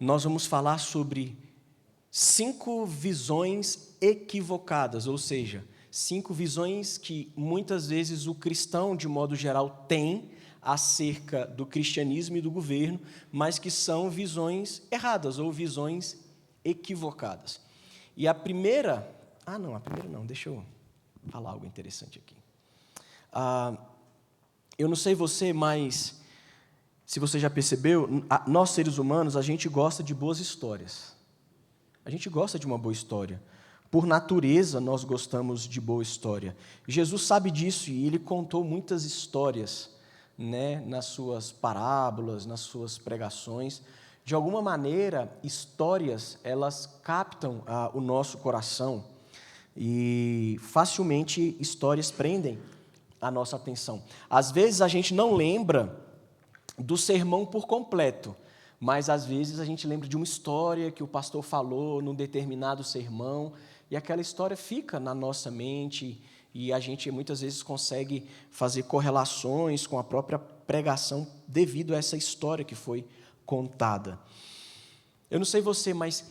nós vamos falar sobre 5 visões equivocadas, ou seja, 5 visões que muitas vezes o cristão, de modo geral, tem acerca do cristianismo e do governo, mas que são visões erradas ou visões equivocadas. E a primeira... a primeira não, deixa eu falar algo interessante aqui. Eu não sei você, mas se você já percebeu, nós seres humanos, a gente gosta de boas histórias. A gente gosta de uma boa história. Por natureza, nós gostamos de boa história. Jesus sabe disso e ele contou muitas histórias, né, nas suas parábolas, nas suas pregações. De alguma maneira, histórias, elas captam o nosso coração e facilmente histórias prendem a nossa atenção. Às vezes a gente não lembra do sermão por completo, mas às vezes a gente lembra de uma história que o pastor falou num determinado sermão e aquela história fica na nossa mente e a gente muitas vezes consegue fazer correlações com a própria pregação devido a essa história que foi contada. Eu não sei você, mas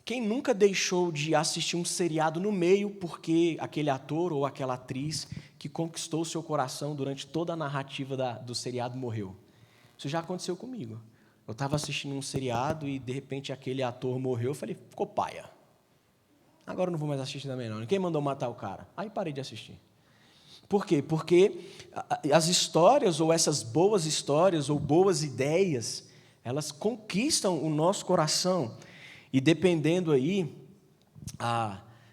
quem nunca deixou de assistir um seriado no meio porque aquele ator ou aquela atriz que conquistou o seu coração durante toda a narrativa do seriado morreu? Isso já aconteceu comigo. Eu estava assistindo um seriado e, de repente, aquele ator morreu. Eu falei, ficou paia. Agora eu não vou mais assistir também, não. Quem mandou matar o cara? Aí parei de assistir. Por quê? Porque as histórias, ou essas boas histórias, ou boas ideias, elas conquistam o nosso coração. E dependendo aí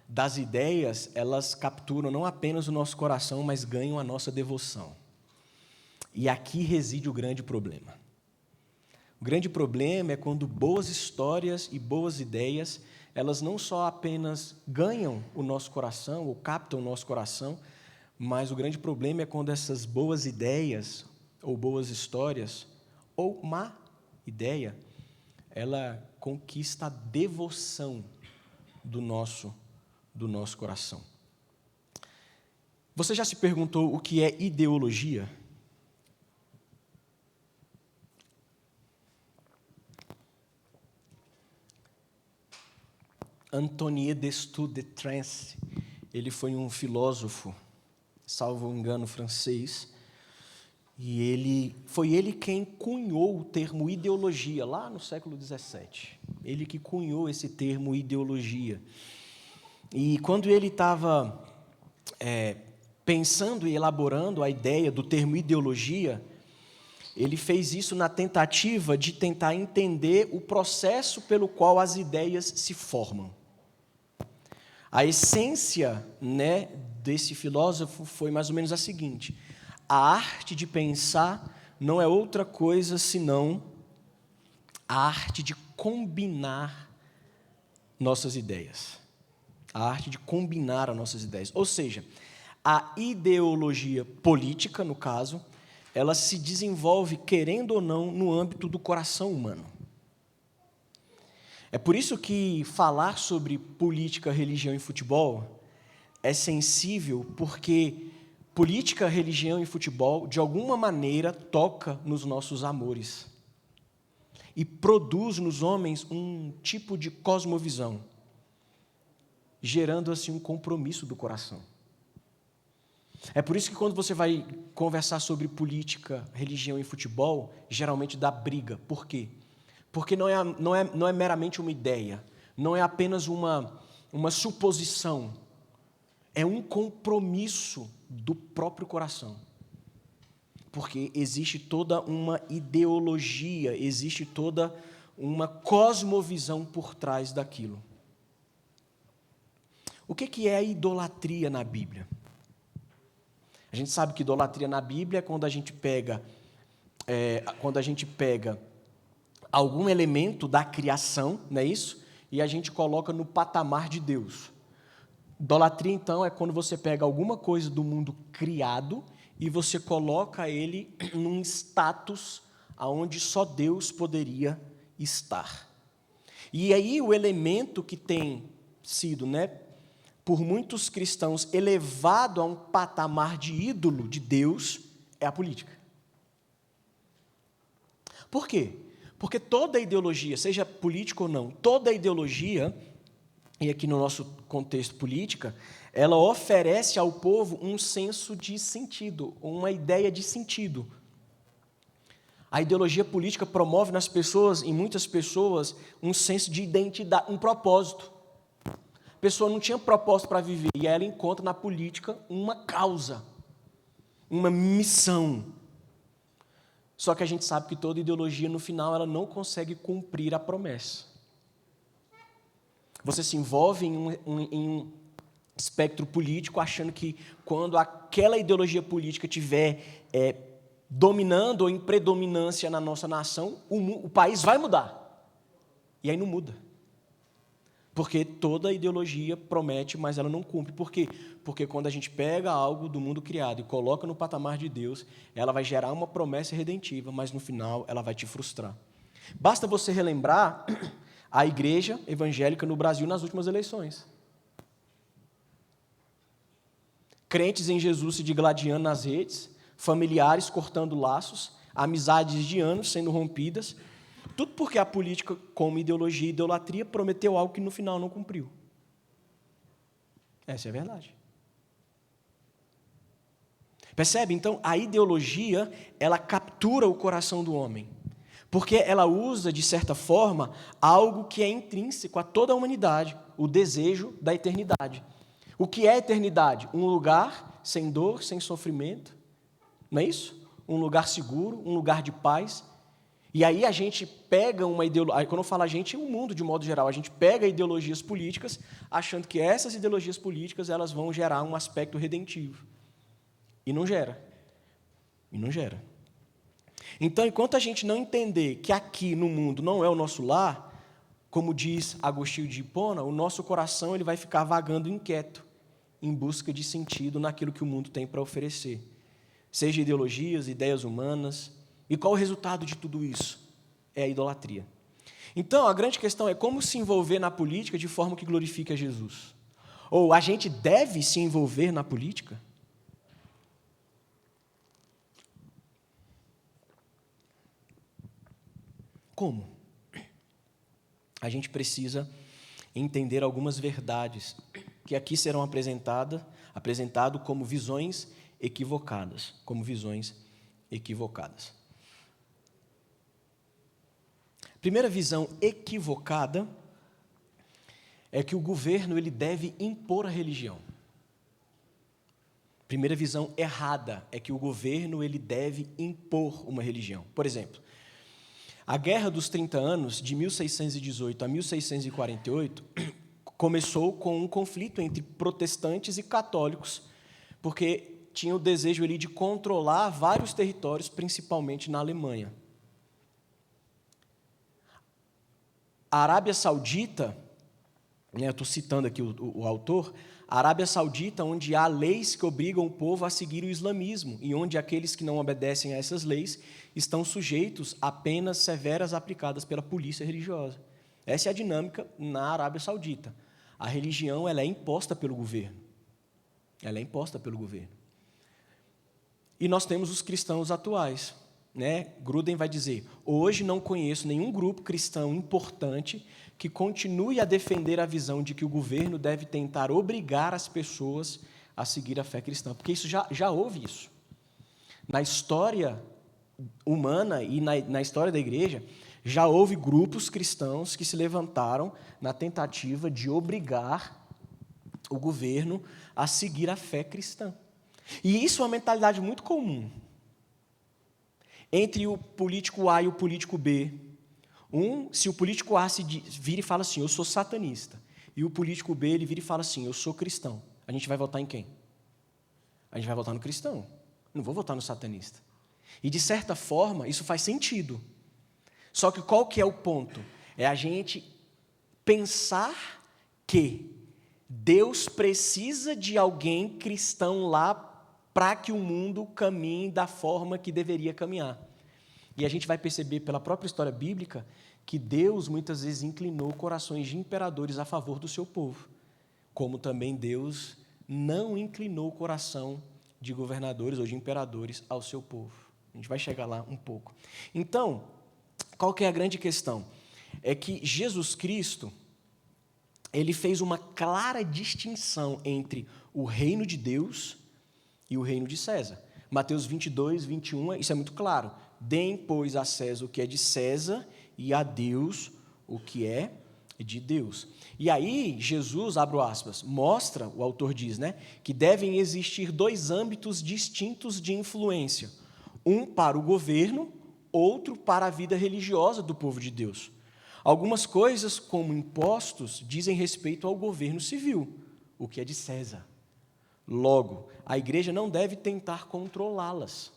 das ideias, elas capturam não apenas o nosso coração, mas ganham a nossa devoção. E aqui reside o grande problema. O grande problema é quando boas histórias e boas ideias, elas não só apenas ganham o nosso coração, ou captam o nosso coração, mas o grande problema é quando essas boas ideias, ou boas histórias, ou má ideia, ela conquista a devoção do nosso coração. Você já se perguntou o que é ideologia? Antoine Destutt-Trance, ele foi um filósofo, salvo engano, francês, e foi ele quem cunhou o termo ideologia, lá no século XVII. Ele que cunhou esse termo ideologia. E quando ele estava pensando e elaborando a ideia do termo ideologia, ele fez isso na tentativa de tentar entender o processo pelo qual as ideias se formam. A essência, né, desse filósofo foi mais ou menos a seguinte: a arte de pensar não é outra coisa senão a arte de combinar nossas ideias. A arte de combinar as nossas ideias. Ou seja, a ideologia política, no caso, ela se desenvolve, querendo ou não, no âmbito do coração humano. É por isso que falar sobre política, religião e futebol é sensível, porque política, religião e futebol, de alguma maneira, toca nos nossos amores e produz nos homens um tipo de cosmovisão, gerando assim um compromisso do coração. É por isso que quando você vai conversar sobre política, religião e futebol, geralmente dá briga. Por quê? Porque não é meramente uma ideia, não é apenas uma suposição, é um compromisso do próprio coração. Porque existe toda uma ideologia, existe toda uma cosmovisão por trás daquilo. O que é a idolatria na Bíblia? A gente sabe que idolatria na Bíblia é quando a gente pega algum elemento da criação, não é isso? E a gente coloca no patamar de Deus. Idolatria, então, é quando você pega alguma coisa do mundo criado e você coloca ele num status onde só Deus poderia estar. E aí o elemento que tem sido, né, por muitos cristãos, elevado a um patamar de ídolo de Deus, é a política. Por quê? Porque toda ideologia, seja política ou não, toda ideologia, e aqui no nosso contexto política, ela oferece ao povo um senso de sentido, uma ideia de sentido. A ideologia política promove nas pessoas, em muitas pessoas, um senso de identidade, um propósito. A pessoa não tinha propósito para viver, e ela encontra na política uma causa, uma missão. Só que a gente sabe que toda ideologia, no final, ela não consegue cumprir a promessa. Você se envolve em um espectro político achando que quando aquela ideologia política estiver dominando ou em predominância na nossa nação, o país vai mudar. E aí não muda. Porque toda ideologia promete, mas ela não cumpre. Por quê? Porque quando a gente pega algo do mundo criado e coloca no patamar de Deus, ela vai gerar uma promessa redentiva, mas no final ela vai te frustrar. Basta você relembrar a igreja evangélica no Brasil nas últimas eleições. Crentes em Jesus se digladiando nas redes, familiares cortando laços, amizades de anos sendo rompidas, tudo porque a política, como ideologia e idolatria, prometeu algo que no final não cumpriu. Essa é a verdade. Percebe? Então, a ideologia, ela captura o coração do homem, porque ela usa, de certa forma, algo que é intrínseco a toda a humanidade, o desejo da eternidade. O que é a eternidade? Um lugar sem dor, sem sofrimento, não é isso? Um lugar seguro, um lugar de paz. E aí a gente pega uma ideologia, quando eu falo a gente, o mundo de modo geral, a gente pega ideologias políticas, achando que essas ideologias políticas elas vão gerar um aspecto redentivo. E não gera. E não gera. Então, enquanto a gente não entender que aqui no mundo não é o nosso lar, como diz Agostinho de Hipona, o nosso coração ele vai ficar vagando inquieto, em busca de sentido naquilo que o mundo tem para oferecer. Seja ideologias, ideias humanas. E qual o resultado de tudo isso? É a idolatria. Então, a grande questão é como se envolver na política de forma que glorifique a Jesus. Ou a gente deve se envolver na política? Como? A gente precisa entender algumas verdades que aqui serão apresentado como visões equivocadas, Primeira visão equivocada é que o governo ele deve impor a religião. Primeira visão errada é que o governo ele deve impor uma religião. Por exemplo, a Guerra dos 30 Anos, de 1618 a 1648, começou com um conflito entre protestantes e católicos, porque tinha o desejo ali de controlar vários territórios, principalmente na Alemanha. A Arábia Saudita, eu estou citando aqui o autor, a Arábia Saudita, onde há leis que obrigam o povo a seguir o islamismo, e onde aqueles que não obedecem a essas leis estão sujeitos a penas severas aplicadas pela polícia religiosa. Essa é a dinâmica na Arábia Saudita. A religião ela é imposta pelo governo. E nós temos os cristãos atuais. Gruden vai dizer, hoje não conheço nenhum grupo cristão importante que continue a defender a visão de que o governo deve tentar obrigar as pessoas a seguir a fé cristã, porque isso já houve isso. Na história humana e na história da igreja, já houve grupos cristãos que se levantaram na tentativa de obrigar o governo a seguir a fé cristã. E isso é uma mentalidade muito comum. Entre o político A e o político B, se o político A vira e fala assim, eu sou satanista, e o político B ele vira e fala assim, eu sou cristão, a gente vai votar em quem? A gente vai votar no cristão, não vou votar no satanista. E de certa forma, isso faz sentido. Só que qual que é o ponto? É a gente pensar que Deus precisa de alguém cristão lá para que o mundo caminhe da forma que deveria caminhar. E a gente vai perceber pela própria história bíblica que Deus muitas vezes inclinou corações de imperadores a favor do seu povo, como também Deus não inclinou o coração de governadores ou de imperadores ao seu povo. A gente vai chegar lá um pouco. Então, Qual que é a grande questão? É que Jesus Cristo, ele fez uma clara distinção entre o reino de Deus e o reino de César. Mateus 22, 21, isso é muito claro. Deem, pois, a César o que é de César e a Deus o que é de Deus. E aí, Jesus, abro aspas, mostra, o autor diz, né, que devem existir dois âmbitos distintos de influência. Um para o governo, outro para a vida religiosa do povo de Deus. Algumas coisas, como impostos, dizem respeito ao governo civil, o que é de César. Logo, a igreja não deve tentar controlá-las.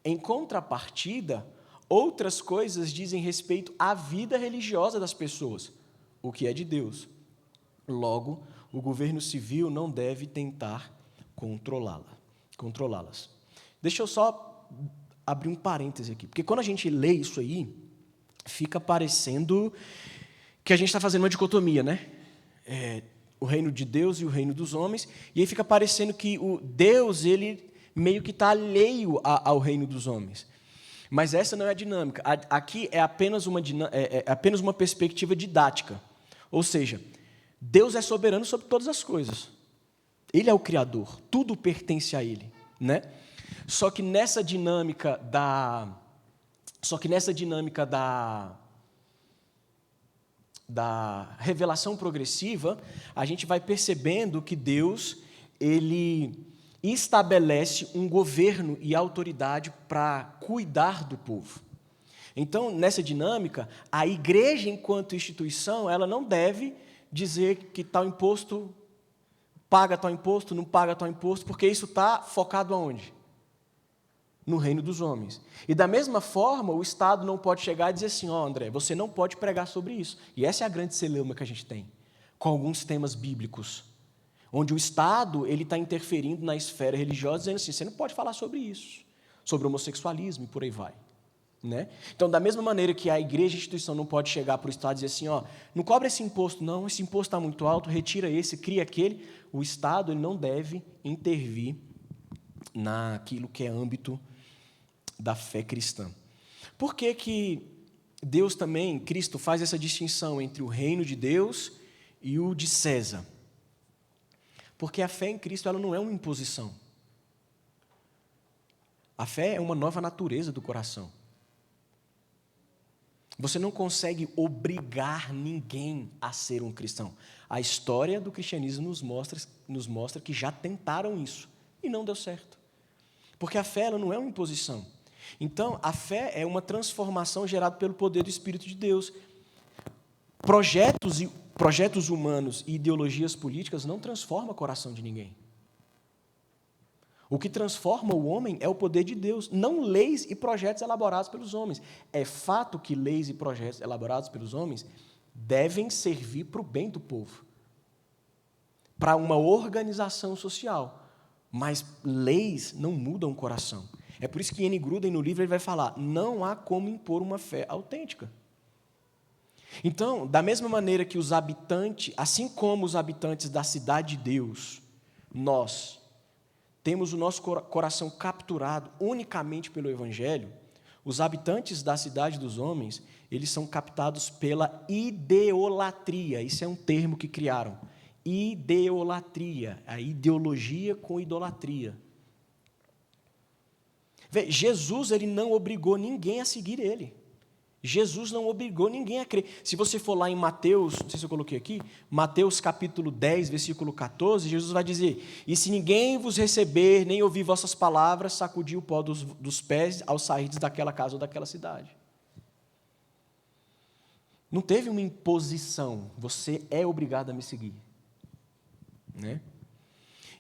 Em contrapartida, outras coisas dizem respeito à vida religiosa das pessoas, o que é de Deus. Logo, o governo civil não deve tentar controlá-las. Deixa eu só abrir um parêntese aqui, porque quando a gente lê isso aí, fica parecendo que a gente está fazendo uma dicotomia, né? O reino de Deus e o reino dos homens, e aí fica parecendo que o Deus, ele meio que está alheio ao reino dos homens. Mas essa não é a dinâmica. Aqui é apenas uma perspectiva didática. Ou seja, Deus é soberano sobre todas as coisas. Ele é o Criador, tudo pertence a Ele, né? Só que nessa dinâmica da revelação progressiva, a gente vai percebendo que Deus, ele estabelece um governo e autoridade para cuidar do povo. Então, nessa dinâmica, a igreja, enquanto instituição, ela não deve dizer que tal imposto paga tal imposto, não paga tal imposto, porque isso está focado aonde? No reino dos homens. E da mesma forma, o Estado não pode chegar e dizer assim, André, você não pode pregar sobre isso. E essa é a grande celeuma que a gente tem, com alguns temas bíblicos, onde o Estado está interferindo na esfera religiosa, dizendo assim, você não pode falar sobre isso, sobre homossexualismo e por aí vai. Né? Então, da mesma maneira que a igreja, a instituição, não pode chegar para o Estado e dizer assim, não cobra esse imposto, não, esse imposto está muito alto, retira esse, cria aquele, o Estado ele não deve intervir naquilo que é âmbito da fé cristã. Por que que Deus também, Cristo, faz essa distinção entre o reino de Deus e o de César? Porque a fé em Cristo ela não é uma imposição. A fé é uma nova natureza do coração. Você não consegue obrigar ninguém a ser um cristão. A história do cristianismo nos mostra que já tentaram isso e não deu certo. Porque a fé ela não é uma imposição. Então, a fé é uma transformação gerada pelo poder do Espírito de Deus. Projetos humanos e ideologias políticas não transformam o coração de ninguém. O que transforma o homem é o poder de Deus, não leis e projetos elaborados pelos homens. É fato que leis e projetos elaborados pelos homens devem servir para o bem do povo, para uma organização social. Mas leis não mudam o coração. É por isso que N. Gruden, no livro, ele vai falar, não há como impor uma fé autêntica. Então, da mesma maneira que os habitantes, assim como os habitantes da cidade de Deus, nós temos o nosso coração capturado unicamente pelo Evangelho, os habitantes da cidade dos homens, eles são captados pela ideolatria. Isso é um termo que criaram. Ideolatria, a ideologia com idolatria. Jesus ele não obrigou ninguém a seguir ele. Jesus não obrigou ninguém a crer. Se você for lá em Mateus, não sei se eu coloquei aqui, Mateus capítulo 10, versículo 14, Jesus vai dizer, e se ninguém vos receber, nem ouvir vossas palavras, sacudi o pó dos pés ao sairdes daquela casa ou daquela cidade. Não teve uma imposição, você é obrigado a me seguir. Né?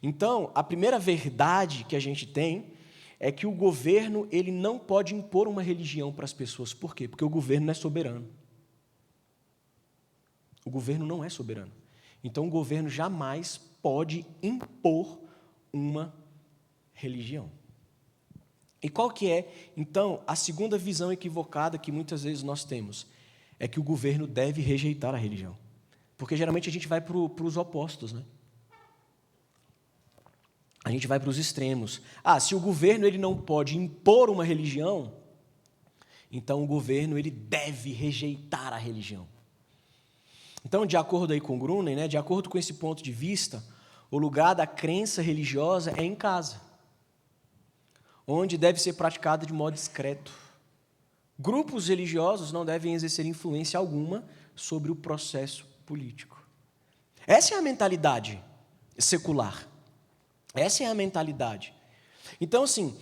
Então, a primeira verdade que a gente tem é que o governo ele não pode impor uma religião para as pessoas. Por quê? Porque o governo não é soberano. O governo não é soberano. Então, o governo jamais pode impor uma religião. E qual que é, então, a segunda visão equivocada que muitas vezes nós temos? É que o governo deve rejeitar a religião. Porque, geralmente, a gente vai para os opostos, né? A gente vai para os extremos. Se o governo ele não pode impor uma religião, Então, o governo ele deve rejeitar a religião. Então, de acordo aí com Grunen, né, de acordo com esse ponto de vista, o lugar da crença religiosa é em casa, onde deve ser praticada de modo discreto. Grupos religiosos não devem exercer influência alguma sobre o processo político. Essa é a mentalidade secular. Essa é a mentalidade. Então, assim,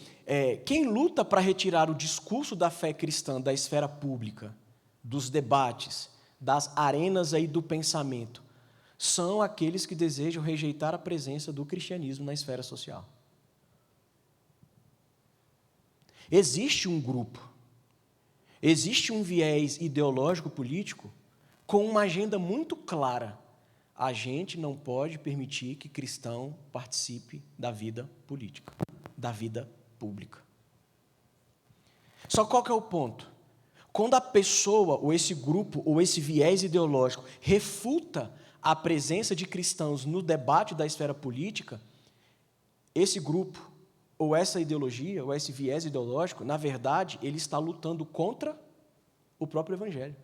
quem luta para retirar o discurso da fé cristã da esfera pública, dos debates, das arenas aí do pensamento, são aqueles que desejam rejeitar a presença do cristianismo na esfera social. Existe um grupo, existe um viés ideológico político com uma agenda muito clara. A gente não pode permitir que cristão participe da vida política, da vida pública. Só qual que é o ponto? Quando a pessoa, ou esse grupo, ou esse viés ideológico refuta a presença de cristãos no debate da esfera política, esse grupo, ou essa ideologia, ou esse viés ideológico, na verdade, ele está lutando contra o próprio Evangelho.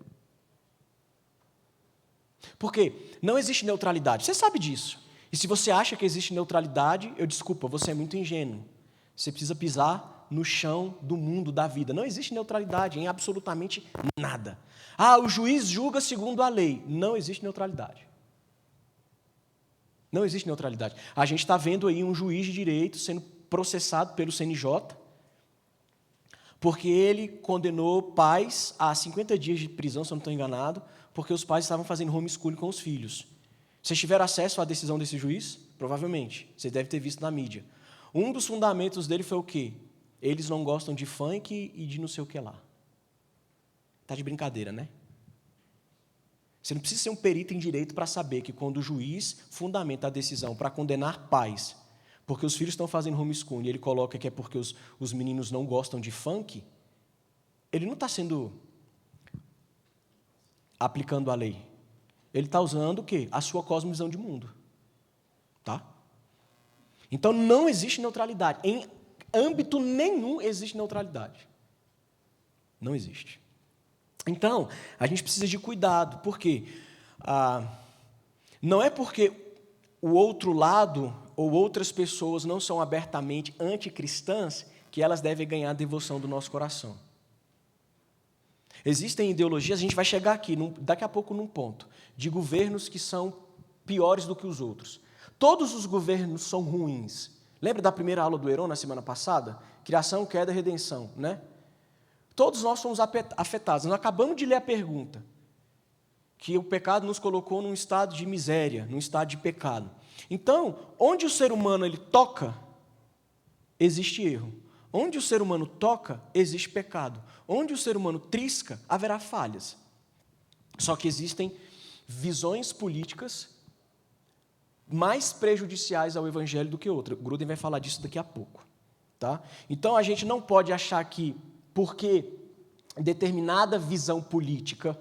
Porque não existe neutralidade. Você sabe disso. E se você acha que existe neutralidade, desculpa, você é muito ingênuo. Você precisa pisar no chão do mundo, da vida. Não existe neutralidade em absolutamente nada. O juiz julga segundo a lei. Não existe neutralidade. Não existe neutralidade. A gente está vendo aí um juiz de direito sendo processado pelo CNJ, porque ele condenou pais a 50 dias de prisão, se eu não estou enganado, porque os pais estavam fazendo homeschooling com os filhos. Vocês tiveram acesso à decisão desse juiz? Provavelmente. Você deve ter visto na mídia. Um dos fundamentos dele foi o quê? Eles não gostam de funk e de não sei o que lá. Está de brincadeira, né? Você não precisa ser um perito em direito para saber que quando o juiz fundamenta a decisão para condenar pais, porque os filhos estão fazendo homeschooling, e ele coloca que é porque os meninos não gostam de funk, ele não está aplicando a lei. Ele está usando o quê? A sua cosmovisão de mundo. Tá? Então, não existe neutralidade. Em âmbito nenhum existe neutralidade. Não existe. Então, a gente precisa de cuidado. Por quê? Não é porque o outro lado ou outras pessoas não são abertamente anticristãs que elas devem ganhar a devoção do nosso coração. Existem ideologias, a gente vai chegar aqui, daqui a pouco, num ponto, de governos que são piores do que os outros. Todos os governos são ruins. Lembra da primeira aula do Heron, na semana passada? Criação, queda e redenção, né? Todos nós somos afetados. Nós acabamos de ler a pergunta, que o pecado nos colocou num estado de miséria, num estado de pecado. Então, onde o ser humano ele toca, existe erro. Onde o ser humano toca, existe pecado. Onde o ser humano trisca, haverá falhas. Só que existem visões políticas mais prejudiciais ao Evangelho do que outras. O Gruden vai falar disso daqui a pouco. Tá? Então, a gente não pode achar que, porque determinada visão política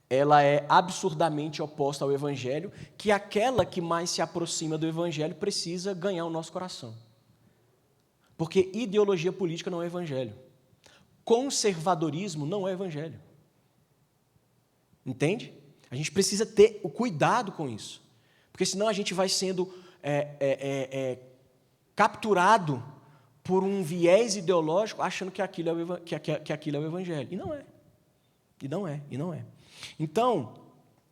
ela é absurdamente oposta ao Evangelho, que aquela que mais se aproxima do Evangelho precisa ganhar o nosso coração. Porque ideologia política não é Evangelho. Conservadorismo não é Evangelho. Entende? A gente precisa ter o cuidado com isso. Porque senão a gente vai sendo capturado por um viés ideológico achando que aquilo é o Evangelho. E não é. E não é. E não é. Então,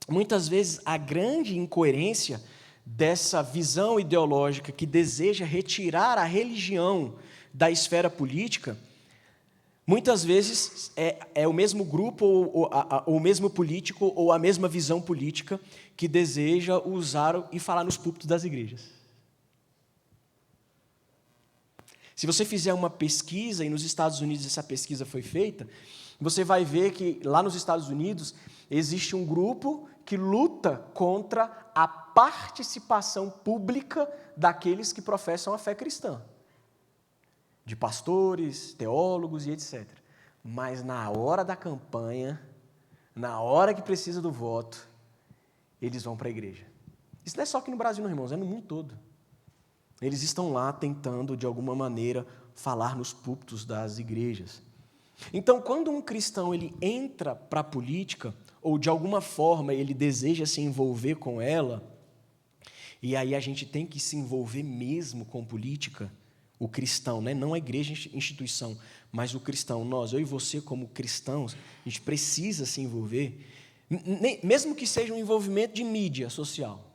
muitas vezes, a grande incoerência dessa visão ideológica que deseja retirar a religião da esfera política, muitas vezes é o mesmo grupo, ou o mesmo político, ou a mesma visão política que deseja usar e falar nos púlpitos das igrejas. Se você fizer uma pesquisa, e nos Estados Unidos essa pesquisa foi feita, você vai ver que lá nos Estados Unidos existe um grupo que luta contra a participação pública daqueles que professam a fé cristã, de pastores, teólogos e etc. Mas na hora da campanha, na hora que precisa do voto, eles vão para a igreja. Isso não é só aqui no Brasil, não, irmãos, é no mundo todo. Eles estão lá tentando, de alguma maneira, falar nos púlpitos das igrejas. Então, quando um cristão ele entra para a política, ou de alguma forma ele deseja se envolver com ela, e aí a gente tem que se envolver mesmo com política, o cristão, né? Não a igreja, instituição, mas o cristão, nós, eu e você como cristãos, a gente precisa se envolver, mesmo que seja um envolvimento de mídia social.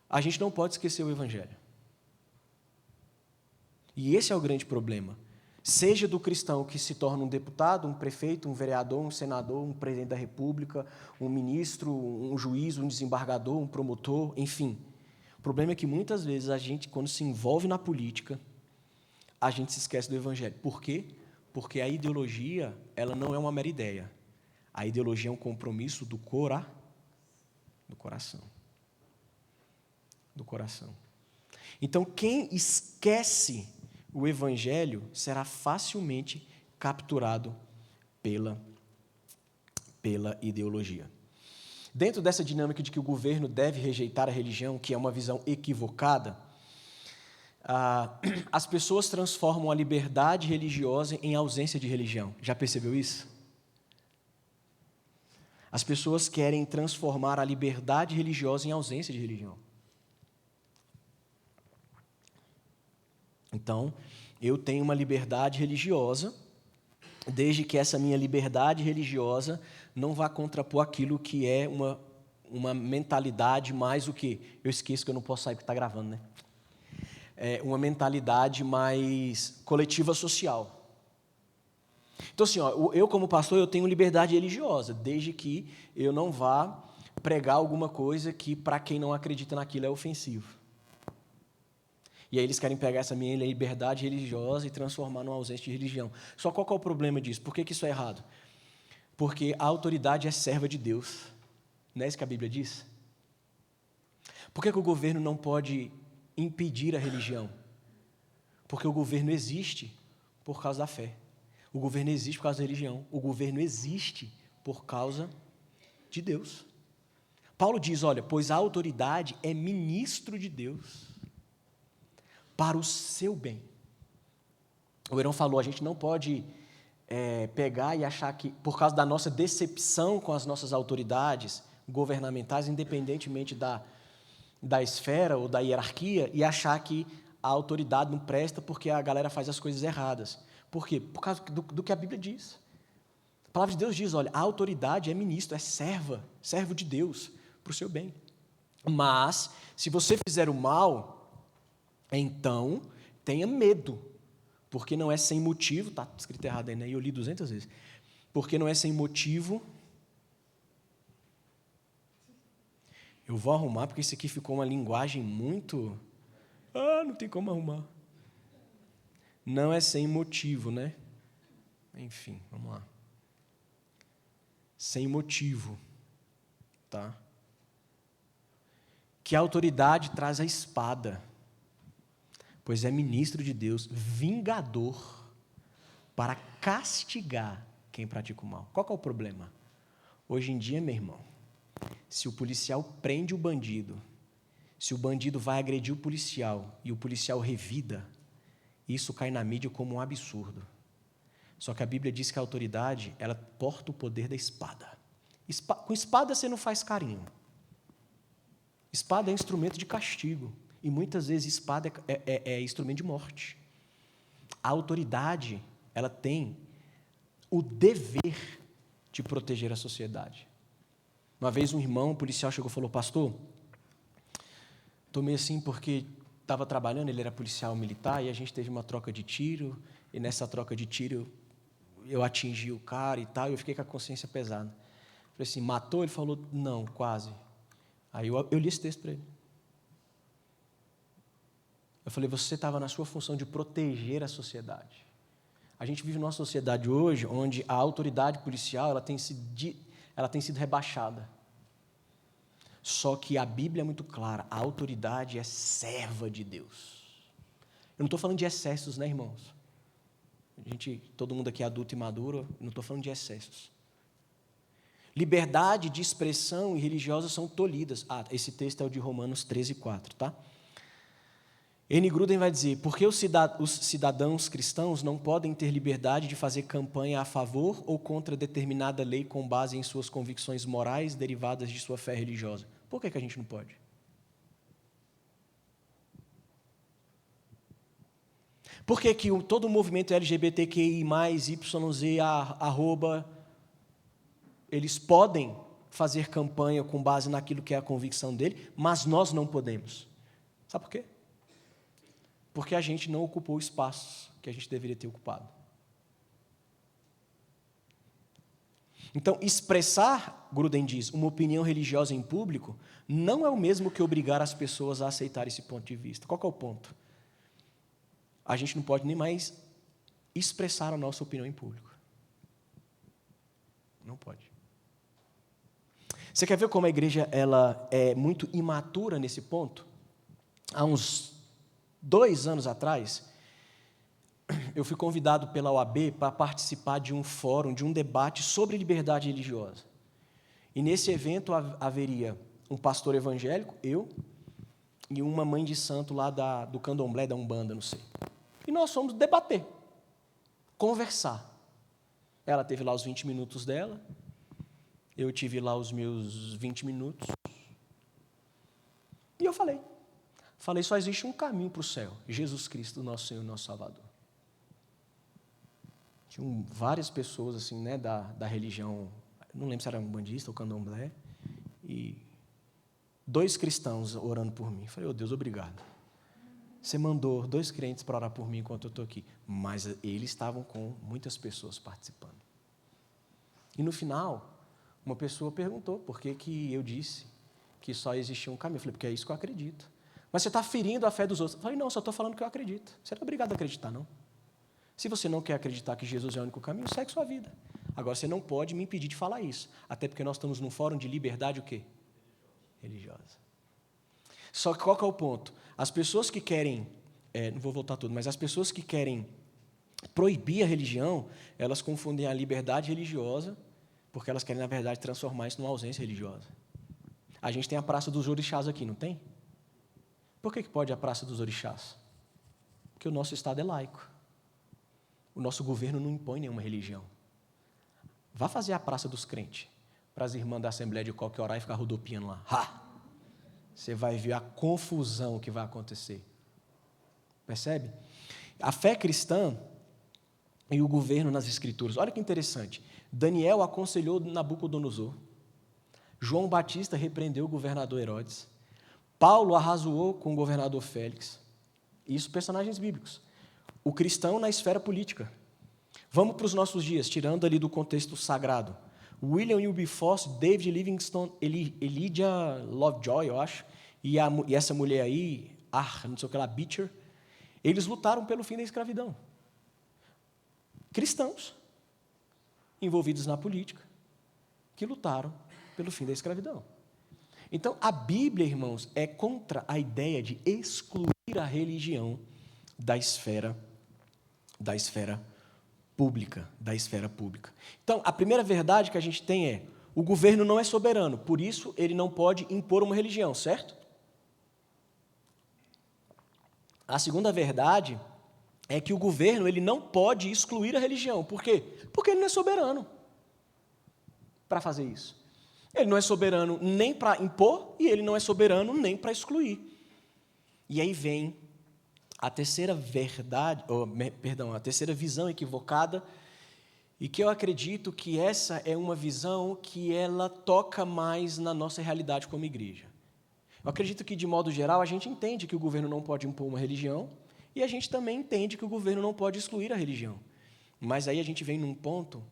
A gente não pode esquecer o evangelho. E esse é o grande problema. Seja do cristão que se torna um deputado, um prefeito, um vereador, um senador, um presidente da república, um ministro, um juiz, um desembargador, um promotor, enfim. O problema é que muitas vezes a gente, quando se envolve na política, a gente se esquece do evangelho. Por quê? Porque a ideologia, ela não é uma mera ideia. A ideologia é um compromisso do coração. Do coração. Então, quem esquece o evangelho será facilmente capturado pela ideologia. Dentro dessa dinâmica de que o governo deve rejeitar a religião, que é uma visão equivocada, as pessoas transformam a liberdade religiosa em ausência de religião. Já percebeu isso? As pessoas querem transformar a liberdade religiosa em ausência de religião. Então, eu tenho uma liberdade religiosa, desde que essa minha liberdade religiosa não vá contrapor aquilo que é uma mentalidade mais o quê? Eu esqueço que eu não posso sair porque está gravando, né? É uma mentalidade mais coletiva social. Então, assim, eu como pastor, eu tenho liberdade religiosa, desde que eu não vá pregar alguma coisa que, para quem não acredita naquilo, é ofensivo. E aí eles querem pegar essa minha liberdade religiosa e transformar numa ausência de religião. Só qual é o problema disso? Por que isso é errado? Porque a autoridade é serva de Deus. Não é isso que a Bíblia diz? Por que o governo não pode impedir a religião? Porque o governo existe por causa da fé. O governo existe por causa da religião. O governo existe por causa de Deus. Paulo diz, olha, pois a autoridade é ministro de Deus para o seu bem. O Heron falou, a gente não pode pegar e achar que, por causa da nossa decepção com as nossas autoridades governamentais, independentemente da esfera ou da hierarquia, e achar que a autoridade não presta porque a galera faz as coisas erradas. Por quê? Por causa do que a Bíblia diz. A palavra de Deus diz, olha, a autoridade é ministro, é servo de Deus, para o seu bem. Mas, se você fizer o mal, então, tenha medo, porque não é sem motivo, está escrito errado aí, né? Eu li 200 vezes. Porque não é sem motivo. Eu vou arrumar, porque isso aqui ficou uma linguagem muito... não tem como arrumar. Não é sem motivo, né? Enfim, vamos lá. Sem motivo, tá? Que a autoridade traz a espada, pois é ministro de Deus, vingador, para castigar quem pratica o mal. Qual que é o problema? Hoje em dia, meu irmão, se o policial prende o bandido, se o bandido vai agredir o policial e o policial revida, isso cai na mídia como um absurdo. Só que a Bíblia diz que a autoridade, ela porta o poder da espada. Com espada você não faz carinho. Espada é instrumento de castigo. E muitas vezes espada é instrumento de morte. A autoridade, ela tem o dever de proteger a sociedade. Uma vez um policial chegou e falou, pastor, estou meio assim porque estava trabalhando, ele era policial militar, e a gente teve uma troca de tiro, e nessa troca de tiro eu atingi o cara e tal, e eu fiquei com a consciência pesada. Falei assim, matou? Ele falou, não, quase. Aí eu li esse texto para ele. Eu falei, você estava na sua função de proteger a sociedade. A gente vive numa sociedade hoje onde a autoridade policial ela tem sido rebaixada. Só que a Bíblia é muito clara, a autoridade é serva de Deus. Eu não estou falando de excessos, né, irmãos? Todo mundo aqui é adulto e maduro, não estou falando de excessos. Liberdade de expressão e religiosa são tolhidas. Esse texto é o de Romanos 13:4, tá? N. Gruden vai dizer, por que os cidadãos cristãos não podem ter liberdade de fazer campanha a favor ou contra determinada lei com base em suas convicções morais derivadas de sua fé religiosa? Por que a gente não pode? Por que todo o movimento LGBTQI+, YZ, eles podem fazer campanha com base naquilo que é a convicção dele, mas nós não podemos? Sabe por quê? Porque a gente não ocupou o espaço que a gente deveria ter ocupado. Então, expressar, Gruden diz, uma opinião religiosa em público não é o mesmo que obrigar as pessoas a aceitar esse ponto de vista. Qual que é o ponto? A gente não pode nem mais expressar a nossa opinião em público. Não pode. Você quer ver como a igreja ela é muito imatura nesse ponto? Há uns 2 anos atrás, eu fui convidado pela OAB para participar de um fórum, de um debate sobre liberdade religiosa. E nesse evento haveria um pastor evangélico, eu, e uma mãe de santo lá do candomblé, da Umbanda, não sei. E nós fomos debater, conversar. Ela teve lá os 20 minutos dela, eu tive lá os meus 20 minutos. E eu falei, só existe um caminho para o céu, Jesus Cristo, nosso Senhor, nosso Salvador. Tinham várias pessoas assim, né, da religião, não lembro se era umbandista ou candomblé, e 2 cristãos orando por mim. Falei, Deus, obrigado. Você mandou 2 crentes para orar por mim enquanto eu estou aqui. Mas eles estavam com muitas pessoas participando. E no final, uma pessoa perguntou por que eu disse que só existia um caminho. Eu falei, porque é isso que eu acredito. Mas você está ferindo a fé dos outros. Eu falei, não, só estou falando que eu acredito. Você não é obrigado a acreditar, não. Se você não quer acreditar que Jesus é o único caminho, segue sua vida. Agora, você não pode me impedir de falar isso. Até porque nós estamos num fórum de liberdade o quê? Religiosa. Só que qual que é o ponto? As pessoas que querem, não vou voltar tudo, mas as pessoas que querem proibir a religião, elas confundem a liberdade religiosa, porque elas querem, na verdade, transformar isso numa ausência religiosa. A gente tem a Praça dos Orixás aqui, não tem? Por que pode a Praça dos Orixás? Porque o nosso Estado é laico. O nosso governo não impõe nenhuma religião. Vá fazer a Praça dos Crentes, para as irmãs da Assembleia de qualquer orar e ficar rodopiando lá. Você vai ver a confusão que vai acontecer. Percebe? A fé cristã e o governo nas Escrituras. Olha que interessante. Daniel aconselhou Nabucodonosor. João Batista repreendeu o governador Herodes. Paulo arrazoou com o governador Félix. Isso, personagens bíblicos. O cristão na esfera política. Vamos para os nossos dias, tirando ali do contexto sagrado. William Wilberforce, David Livingstone, Elijah Lovejoy, eu acho, e essa mulher aí, não sei o que lá, Beecher, eles lutaram pelo fim da escravidão. Cristãos, envolvidos na política, que lutaram pelo fim da escravidão. Então, a Bíblia, irmãos, é contra a ideia de excluir a religião da esfera pública, Então, a primeira verdade que a gente tem é, o governo não é soberano, por isso ele não pode impor uma religião, certo? A segunda verdade é que o governo ele não pode excluir a religião. Por quê? Porque ele não é soberano para fazer isso. Ele não é soberano nem para impor e ele não é soberano nem para excluir. E aí vem a terceira a terceira visão equivocada, e que eu acredito que essa é uma visão que ela toca mais na nossa realidade como igreja. Eu acredito que, de modo geral, a gente entende que o governo não pode impor uma religião, e a gente também entende que o governo não pode excluir a religião. Mas aí a gente vem num ponto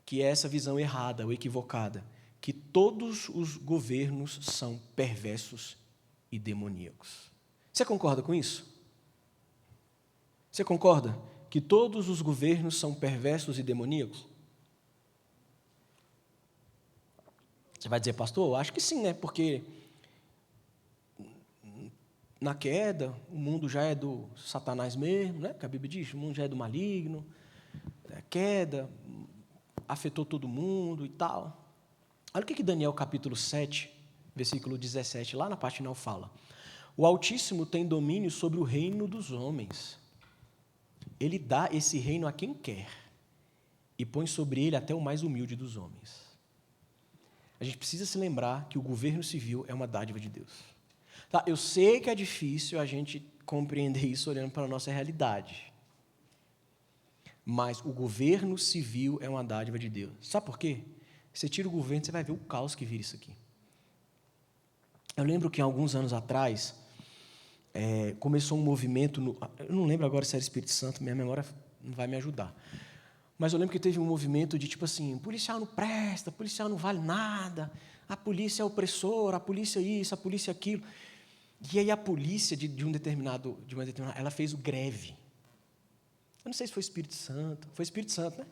que é essa visão errada ou equivocada, que todos os governos são perversos e demoníacos. Você concorda com isso? Você concorda que todos os governos são perversos e demoníacos? Você vai dizer, pastor, eu acho que sim, né? Porque na queda, o mundo já é do Satanás mesmo, né? Que a Bíblia diz, o mundo já é do maligno, a queda afetou todo mundo e tal. Olha o que Daniel capítulo 7, versículo 17, lá na parte final fala. O Altíssimo tem domínio sobre o reino dos homens. Ele dá esse reino a quem quer e põe sobre ele até o mais humilde dos homens. A gente precisa se lembrar que o governo civil é uma dádiva de Deus. Tá, eu sei que é difícil a gente compreender isso olhando para a nossa realidade. Mas o governo civil é uma dádiva de Deus. Sabe por quê? Você tira o governo, você vai ver o caos que vira isso aqui. Eu lembro que há alguns anos atrás, começou um movimento, eu não lembro agora se era Espírito Santo, minha memória não vai me ajudar. Mas eu lembro que teve um movimento de tipo assim, policial não presta, policial não vale nada, a polícia é opressora, a polícia isso, a polícia aquilo. E aí a polícia de uma determinada, ela fez o greve. Eu não sei se foi Espírito Santo, né?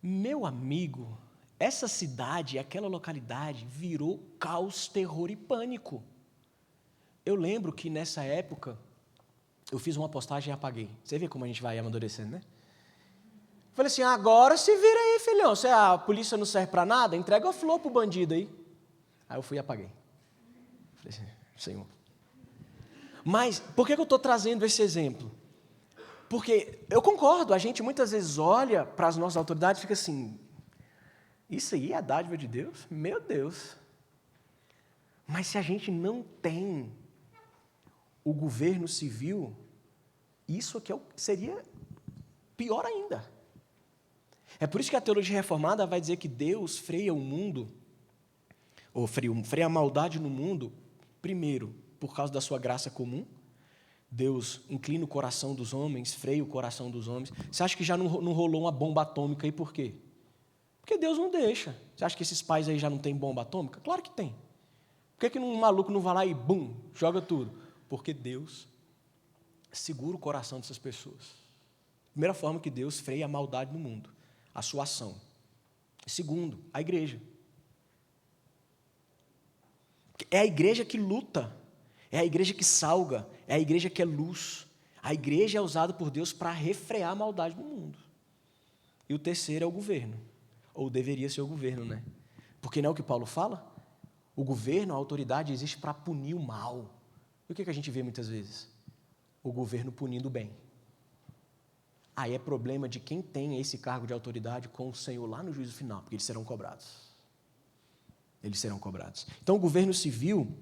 Meu amigo, essa cidade, aquela localidade virou caos, terror e pânico. Eu lembro que nessa época, eu fiz uma postagem e apaguei. Você vê como a gente vai amadurecendo, né? Falei assim, agora se vira aí, filhão. Se a polícia não serve para nada, entrega a flor pro bandido aí. Aí eu fui e apaguei. Falei assim, Senhor. Mas, por que eu estou trazendo esse exemplo? Porque eu concordo, a gente muitas vezes olha para as nossas autoridades e fica assim, isso aí é a dádiva de Deus? Meu Deus. Mas se a gente não tem o governo civil, isso aqui seria pior ainda. É por isso que a teologia reformada vai dizer que Deus freia o mundo, ou freia a maldade no mundo, primeiro, por causa da sua graça comum. Deus inclina o coração dos homens, freia o coração dos homens. Você acha que já não rolou uma bomba atômica aí por quê? Porque Deus não deixa. Você acha que esses pais aí já não têm bomba atômica? Claro que tem. Por que um maluco não vai lá e, bum, joga tudo? Porque Deus segura o coração dessas pessoas. Primeira forma que Deus freia a maldade no mundo, a sua ação. Segundo, a igreja. É a igreja que luta, é a igreja que salga, é a igreja que é luz. A igreja é usada por Deus para refrear a maldade no mundo. E o terceiro é o governo. Ou deveria ser o governo, né? Porque não é o que Paulo fala? O governo, a autoridade existe para punir o mal. E o que a gente vê muitas vezes? O governo punindo o bem. Aí é problema de quem tem esse cargo de autoridade com o Senhor lá no juízo final, porque eles serão cobrados. Eles serão cobrados. Então, o governo civil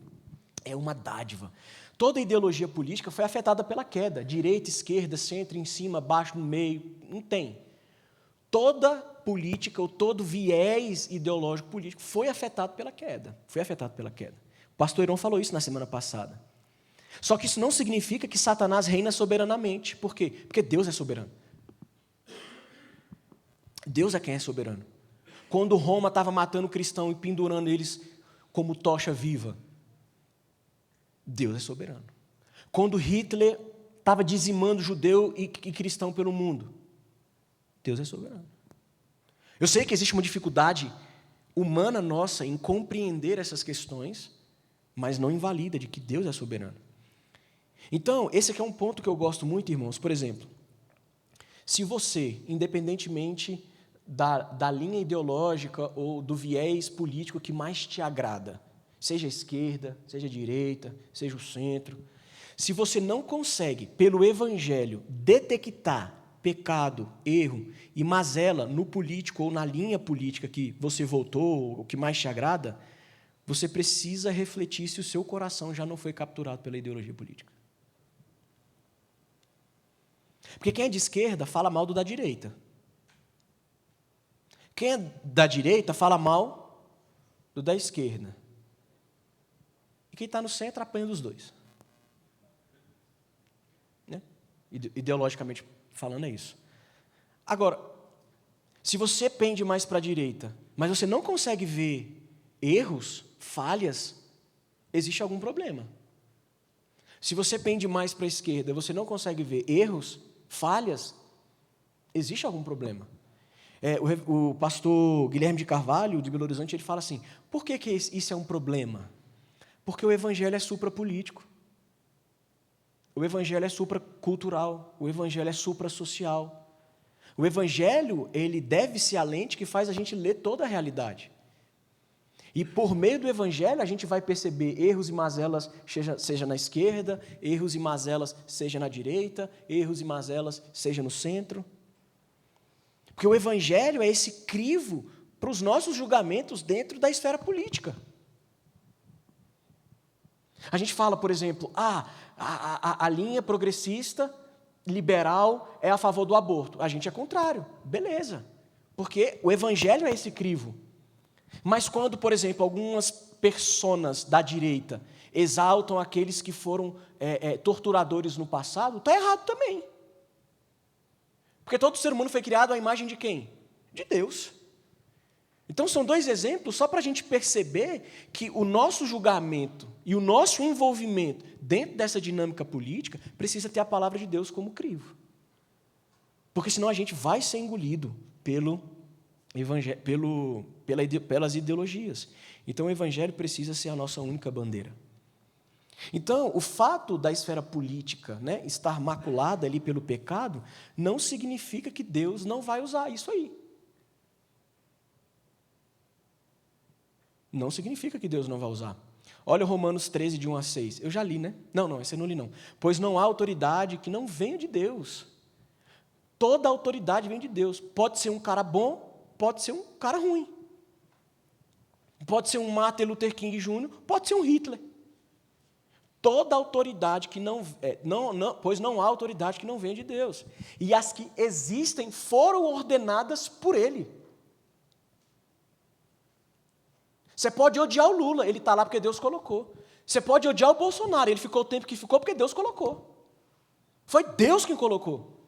é uma dádiva. Toda a ideologia política foi afetada pela queda. Direita, esquerda, centro, em cima, baixo, no meio. Não tem. Toda política ou todo viés ideológico político foi afetado pela queda. Foi afetado pela queda. O pastor Heron falou isso na semana passada. Só que isso não significa que Satanás reina soberanamente. Por quê? Porque Deus é soberano. Deus é quem é soberano. Quando Roma estava matando cristão e pendurando eles como tocha viva, Deus é soberano. Quando Hitler estava dizimando judeu e cristão pelo mundo, Deus é soberano. Eu sei que existe uma dificuldade humana nossa em compreender essas questões, mas não invalida de que Deus é soberano. Então, esse aqui é um ponto que eu gosto muito, irmãos. Por exemplo, se você, independentemente da linha ideológica ou do viés político que mais te agrada, seja a esquerda, seja a direita, seja o centro, se você não consegue, pelo Evangelho, detectar pecado, erro e mazela no político ou na linha política que você votou, ou que mais te agrada, você precisa refletir se o seu coração já não foi capturado pela ideologia política. Porque quem é de esquerda fala mal do da direita. Quem é da direita fala mal do da esquerda. E quem está no centro apanha dos dois. Né? Ideologicamente falando é isso. Agora, se você pende mais para a direita, mas você não consegue ver erros, falhas, existe algum problema. Se você pende mais para a esquerda e você não consegue ver erros, falhas, existe algum problema. O pastor Guilherme de Carvalho, de Belo Horizonte, ele fala assim, por que isso é um problema? Porque o evangelho é suprapolítico. O evangelho é supracultural. O evangelho é suprassocial. O evangelho, ele deve ser a lente que faz a gente ler toda a realidade. E por meio do Evangelho a gente vai perceber erros e mazelas, seja na esquerda, erros e mazelas, seja na direita, erros e mazelas, seja no centro. Porque o Evangelho é esse crivo para os nossos julgamentos dentro da esfera política. A gente fala, por exemplo, a linha progressista, liberal, é a favor do aborto. A gente é contrário. Beleza. Porque o Evangelho é esse crivo. Mas quando, por exemplo, algumas personas da direita exaltam aqueles que foram torturadores no passado, está errado também. Porque todo ser humano foi criado à imagem de quem? De Deus. Então são dois exemplos só para a gente perceber que o nosso julgamento e o nosso envolvimento dentro dessa dinâmica política precisa ter a palavra de Deus como crivo. Porque senão a gente vai ser engolido pelas ideologias. Então o Evangelho precisa ser a nossa única bandeira. Então, o fato da esfera política, né, estar maculada ali pelo pecado, não significa que Deus não vai usar isso aí. Não significa que Deus não vai usar. Olha Romanos 13, de 1 a 6. Eu já li, né? Não, esse eu não li não. Pois não há autoridade que não venha de Deus. Toda autoridade vem de Deus. Pode ser um cara bom, pode ser um cara ruim. Pode ser um Martin Luther King Jr., pode ser um Hitler. Toda autoridade que pois não há autoridade que não venha de Deus. E as que existem foram ordenadas por Ele. Você pode odiar o Lula, ele está lá porque Deus colocou. Você pode odiar o Bolsonaro, ele ficou o tempo que ficou porque Deus colocou. Foi Deus quem colocou.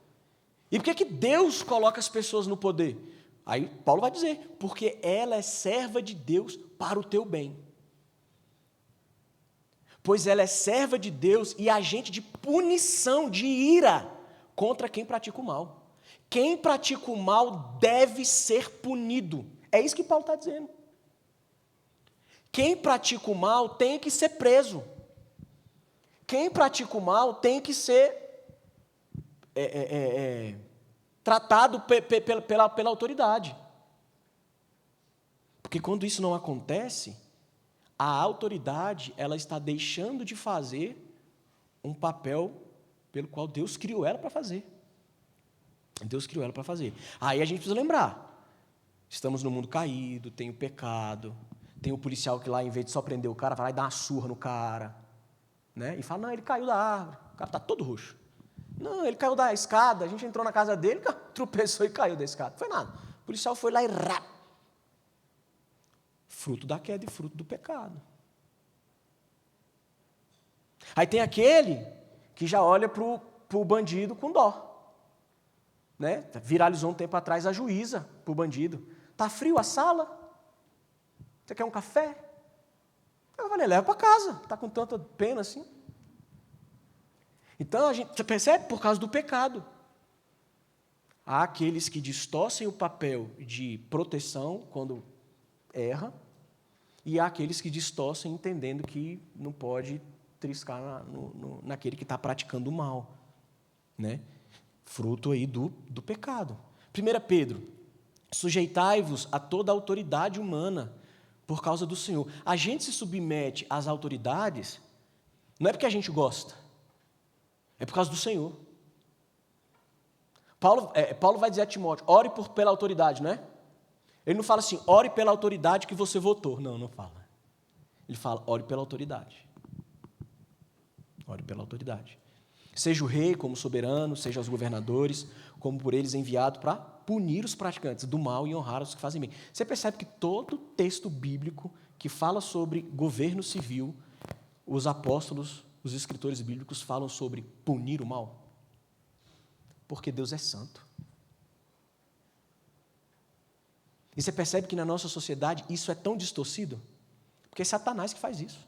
E por que Deus coloca as pessoas no poder? Aí Paulo vai dizer, porque ela é serva de Deus para o teu bem. Pois ela é serva de Deus e agente de punição, de ira, contra quem pratica o mal. Quem pratica o mal deve ser punido. É isso que Paulo está dizendo. Quem pratica o mal tem que ser preso. Quem pratica o mal tem que ser tratado pela autoridade. Porque quando isso não acontece, a autoridade ela está deixando de fazer um papel pelo qual Deus criou ela para fazer. Deus criou ela para fazer. Aí a gente precisa lembrar, estamos no mundo caído, tem o pecado, tem o policial que lá, em vez de só prender o cara, vai lá e dá uma surra no cara, né? E fala, não, ele caiu da árvore, o cara está todo roxo. Não, ele caiu da escada, a gente entrou na casa dele, tropeçou e caiu da escada. Não foi nada. O policial foi lá e fruto da queda e fruto do pecado. Aí tem aquele que já olha para o bandido com dó. Né? Viralizou um tempo atrás a juíza para o bandido. Está frio a sala? Você quer um café? Eu falei, leva para casa. Está com tanta pena assim. Então, você percebe? Por causa do pecado. Há aqueles que distorcem o papel de proteção quando erra, e há aqueles que distorcem entendendo que não pode triscar naquele que está praticando o mal, né? Fruto aí do pecado. 1 Pedro, sujeitai-vos a toda a autoridade humana por causa do Senhor. A gente se submete às autoridades, não é porque a gente gosta, é por causa do Senhor. Paulo vai dizer a Timóteo, ore pela autoridade, não é? Ele não fala assim, ore pela autoridade que você votou. Não fala. Ele fala, ore pela autoridade. Ore pela autoridade. Seja o rei como soberano, seja os governadores, como por eles enviado para punir os praticantes do mal e honrar os que fazem bem. Você percebe que todo texto bíblico que fala sobre governo civil, os apóstolos, os escritores bíblicos falam sobre punir o mal? Porque Deus é santo. E você percebe que na nossa sociedade isso é tão distorcido? Porque é Satanás que faz isso.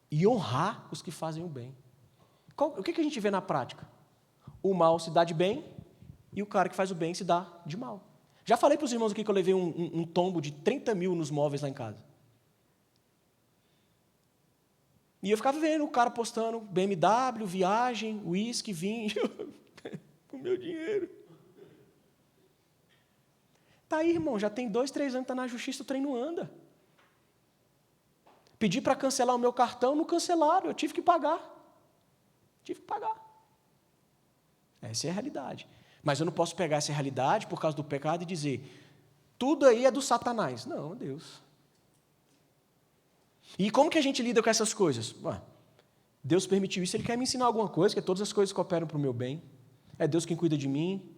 E honrar os que fazem o bem. O que a gente vê na prática? O mal se dá de bem e o cara que faz o bem se dá de mal. Já falei para os irmãos aqui que eu levei um tombo de 30 mil nos móveis lá em casa. E eu ficava vendo o cara postando BMW, viagem, uísque, vinho, com meu dinheiro. Tá aí, irmão, já tem 2, 3 anos que está na justiça, o trem não anda. Pedi para cancelar o meu cartão, não cancelaram, eu tive que pagar. Tive que pagar. Essa é a realidade. Mas eu não posso pegar essa realidade por causa do pecado e dizer, tudo aí é do Satanás. Não, Deus. E como que a gente lida com essas coisas? Deus permitiu isso, Ele quer me ensinar alguma coisa, que todas as coisas cooperam para o meu bem. É Deus quem cuida de mim,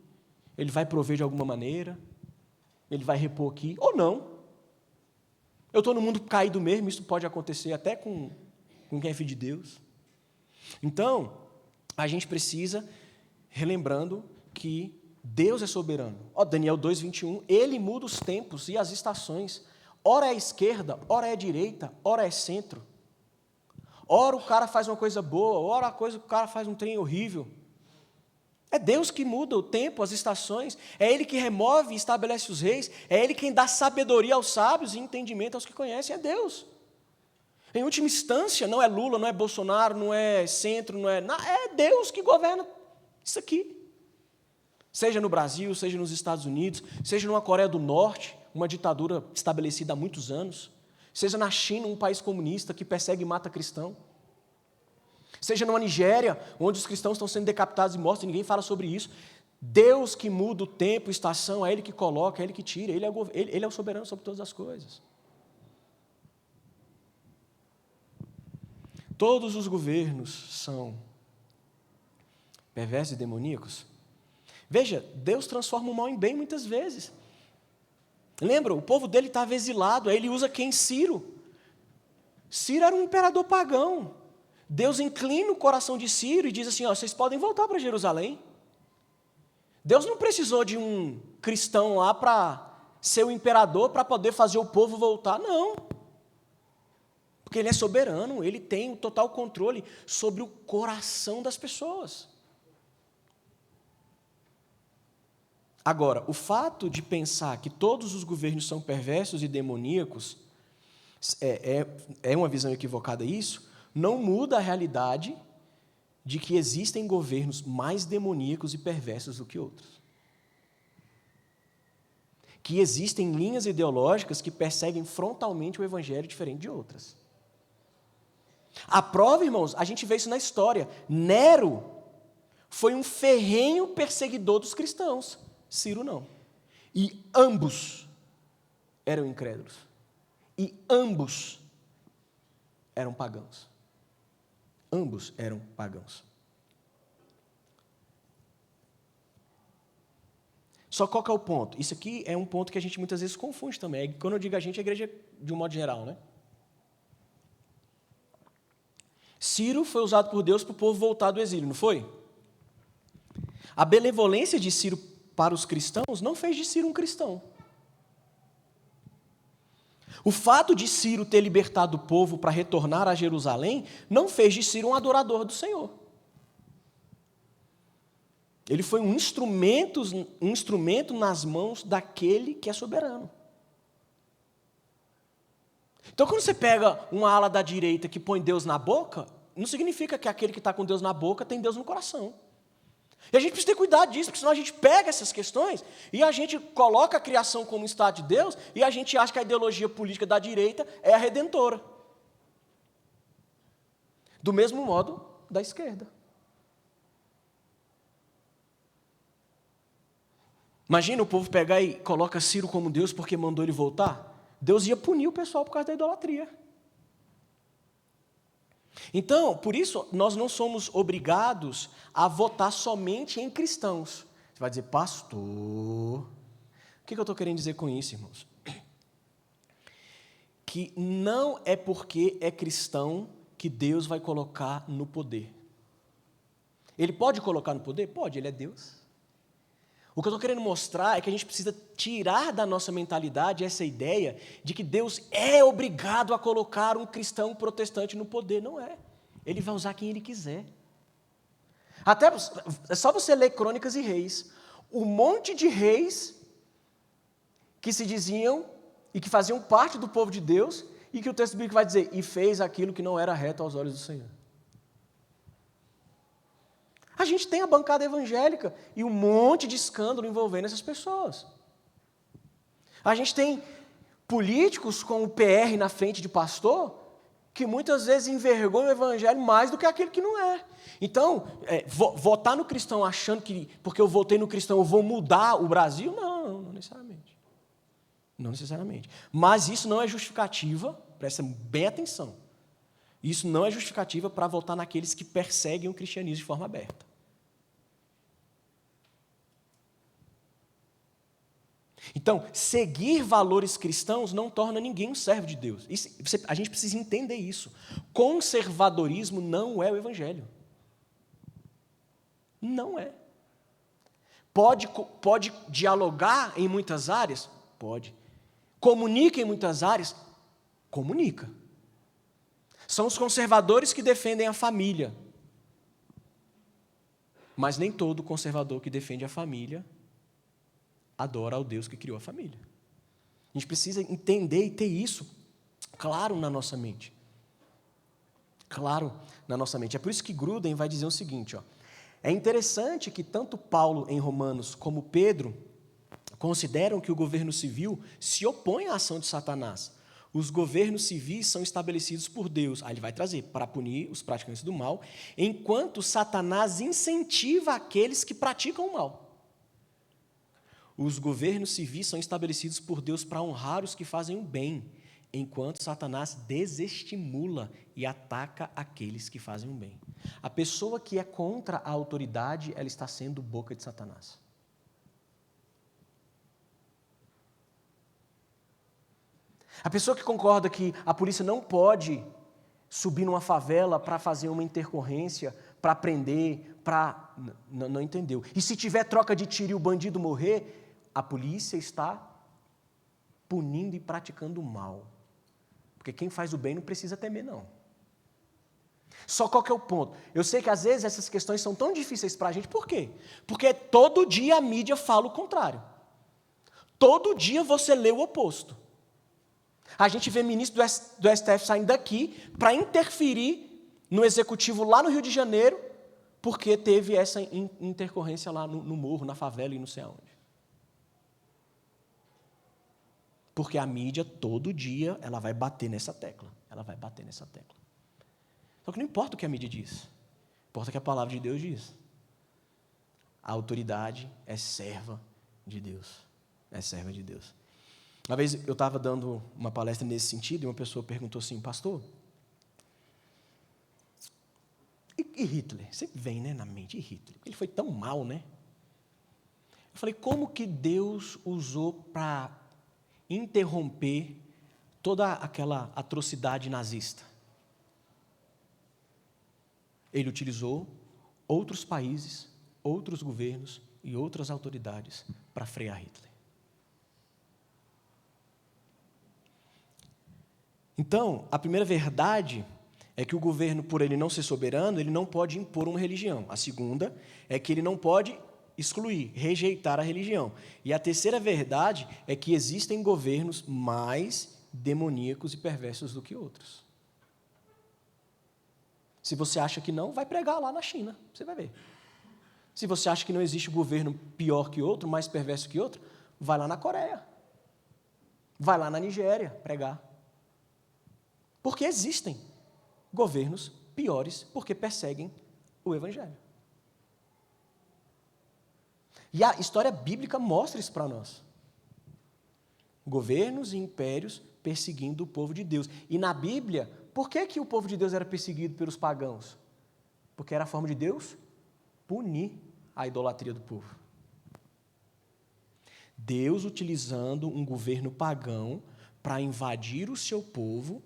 Ele vai prover de alguma maneira, Ele vai repor aqui, ou não. Eu estou no mundo caído mesmo, isso pode acontecer até com quem é filho de Deus. Então, a gente precisa, relembrando que Deus é soberano. Daniel 2:21, Ele muda os tempos e as estações. Ora é esquerda, ora é direita, ora é centro. Ora o cara faz uma coisa boa, ora o cara faz um trem horrível. É Deus que muda o tempo, as estações. É Ele que remove e estabelece os reis. É Ele quem dá sabedoria aos sábios e entendimento aos que conhecem. É Deus. Em última instância, não é Lula, não é Bolsonaro, não é centro, não é... É Deus que governa isso aqui. Seja no Brasil, seja nos Estados Unidos, seja numa Coreia do Norte, uma ditadura estabelecida há muitos anos, seja na China, um país comunista que persegue e mata cristão, seja numa Nigéria, onde os cristãos estão sendo decapitados e mortos e ninguém fala sobre isso. Deus que muda o tempo, estação, é Ele que coloca, é Ele que tira, Ele é o soberano sobre todas as coisas. Todos os governos são perversos e demoníacos. Veja, Deus transforma o mal em bem muitas vezes. Lembra, o povo dele estava exilado, aí ele usa quem? Ciro. Ciro era um imperador pagão. Deus inclina o coração de Ciro e diz assim, vocês podem voltar para Jerusalém. Deus não precisou de um cristão lá para ser o imperador, para poder fazer o povo voltar, não. Porque Ele é soberano, Ele tem o total controle sobre o coração das pessoas. Agora, o fato de pensar que todos os governos são perversos e demoníacos, é uma visão equivocada isso, não muda a realidade de que existem governos mais demoníacos e perversos do que outros. Que existem linhas ideológicas que perseguem frontalmente o evangelho diferente de outras. A prova, irmãos, a gente vê isso na história. Nero foi um ferrenho perseguidor dos cristãos. Ciro não. E ambos eram incrédulos. E ambos eram pagãos. Ambos eram pagãos. Só qual que é o ponto? Isso aqui é um ponto que a gente muitas vezes confunde também. Quando eu digo a gente, a igreja de um modo geral, né? Ciro foi usado por Deus para o povo voltar do exílio, não foi? A benevolência de Ciro para os cristãos não fez de Ciro um cristão. O fato de Ciro ter libertado o povo para retornar a Jerusalém não fez de Ciro um adorador do Senhor. Ele foi um instrumento nas mãos daquele que é soberano. Então, quando você pega uma ala da direita que põe Deus na boca, não significa que aquele que está com Deus na boca tem Deus no coração. E a gente precisa ter cuidado disso, porque senão a gente pega essas questões e a gente coloca a criação como estado de Deus e a gente acha que a ideologia política da direita é a redentora. Do mesmo modo da esquerda. Imagina o povo pegar e coloca Ciro como Deus porque mandou ele voltar. Deus ia punir o pessoal por causa da idolatria. Então, por isso, nós não somos obrigados a votar somente em cristãos. Você vai dizer, pastor, o que eu estou querendo dizer com isso, irmãos? Que não é porque é cristão que Deus vai colocar no poder. Ele pode colocar no poder? Pode, Ele é Deus. O que eu estou querendo mostrar é que a gente precisa tirar da nossa mentalidade essa ideia de que Deus é obrigado a colocar um cristão protestante no poder. Não é. Ele vai usar quem Ele quiser. Até é só você ler Crônicas e Reis. Um monte de reis que se diziam e que faziam parte do povo de Deus e que o texto bíblico vai dizer, e fez aquilo que não era reto aos olhos do Senhor. A gente tem a bancada evangélica e um monte de escândalo envolvendo essas pessoas. A gente tem políticos com o PR na frente de pastor que muitas vezes envergonham o evangelho mais do que aquele que não é. Então, votar no cristão achando que porque eu votei no cristão eu vou mudar o Brasil, não necessariamente. Não necessariamente. Mas isso não é justificativa, presta bem atenção, isso não é justificativa para votar naqueles que perseguem o cristianismo de forma aberta. Então, seguir valores cristãos não torna ninguém um servo de Deus. A gente precisa entender isso. Conservadorismo não é o evangelho. Não é. Pode dialogar em muitas áreas? Pode. Comunica em muitas áreas? Comunica. São os conservadores que defendem a família. Mas nem todo conservador que defende a família adora ao Deus que criou a família. A gente precisa entender e ter isso claro na nossa mente. Claro na nossa mente. É por isso que Gruden vai dizer o seguinte, ó. É interessante que tanto Paulo em Romanos como Pedro consideram que o governo civil se opõe à ação de Satanás. Os governos civis são estabelecidos por Deus. Aí ele vai trazer para punir os praticantes do mal, enquanto Satanás incentiva aqueles que praticam o mal. Os governos civis são estabelecidos por Deus para honrar os que fazem o bem, enquanto Satanás desestimula e ataca aqueles que fazem o bem. A pessoa que é contra a autoridade, ela está sendo boca de Satanás. A pessoa que concorda que a polícia não pode subir numa favela para fazer uma intercorrência, para prender, não entendeu. E se tiver troca de tiro e o bandido morrer, a polícia está punindo e praticando o mal. Porque quem faz o bem não precisa temer, não. Só qual que é o ponto? Eu sei que às vezes essas questões são tão difíceis para a gente, por quê? Porque todo dia a mídia fala o contrário. Todo dia você lê o oposto. A gente vê ministro do STF saindo daqui para interferir no executivo lá no Rio de Janeiro, porque teve essa intercorrência lá no morro, na favela e não sei aonde. Porque a mídia, todo dia, ela vai bater nessa tecla. Ela vai bater nessa tecla. Só que não importa o que a mídia diz. Importa o que a palavra de Deus diz. A autoridade é serva de Deus. É serva de Deus. Uma vez eu estava dando uma palestra nesse sentido e uma pessoa perguntou assim, pastor, e Hitler? Sempre vem, né, na mente, e Hitler? Ele foi tão mal, né? Eu falei, como que Deus usou para interromper toda aquela atrocidade nazista? Ele utilizou outros países, outros governos e outras autoridades para frear Hitler. Então, a primeira verdade é que o governo, por ele não ser soberano, ele não pode impor uma religião. A segunda é que ele não pode excluir, rejeitar a religião. E a terceira verdade é que existem governos mais demoníacos e perversos do que outros. Se você acha que não, vai pregar lá na China, você vai ver. Se você acha que não existe governo pior que outro, mais perverso que outro, vai lá na Coreia. Vai lá na Nigéria pregar. Porque existem governos piores porque perseguem o evangelho. E a história bíblica mostra isso para nós. Governos e impérios perseguindo o povo de Deus. E na Bíblia, por que o povo de Deus era perseguido pelos pagãos? Porque era a forma de Deus punir a idolatria do povo. Deus utilizando um governo pagão para invadir o seu povo.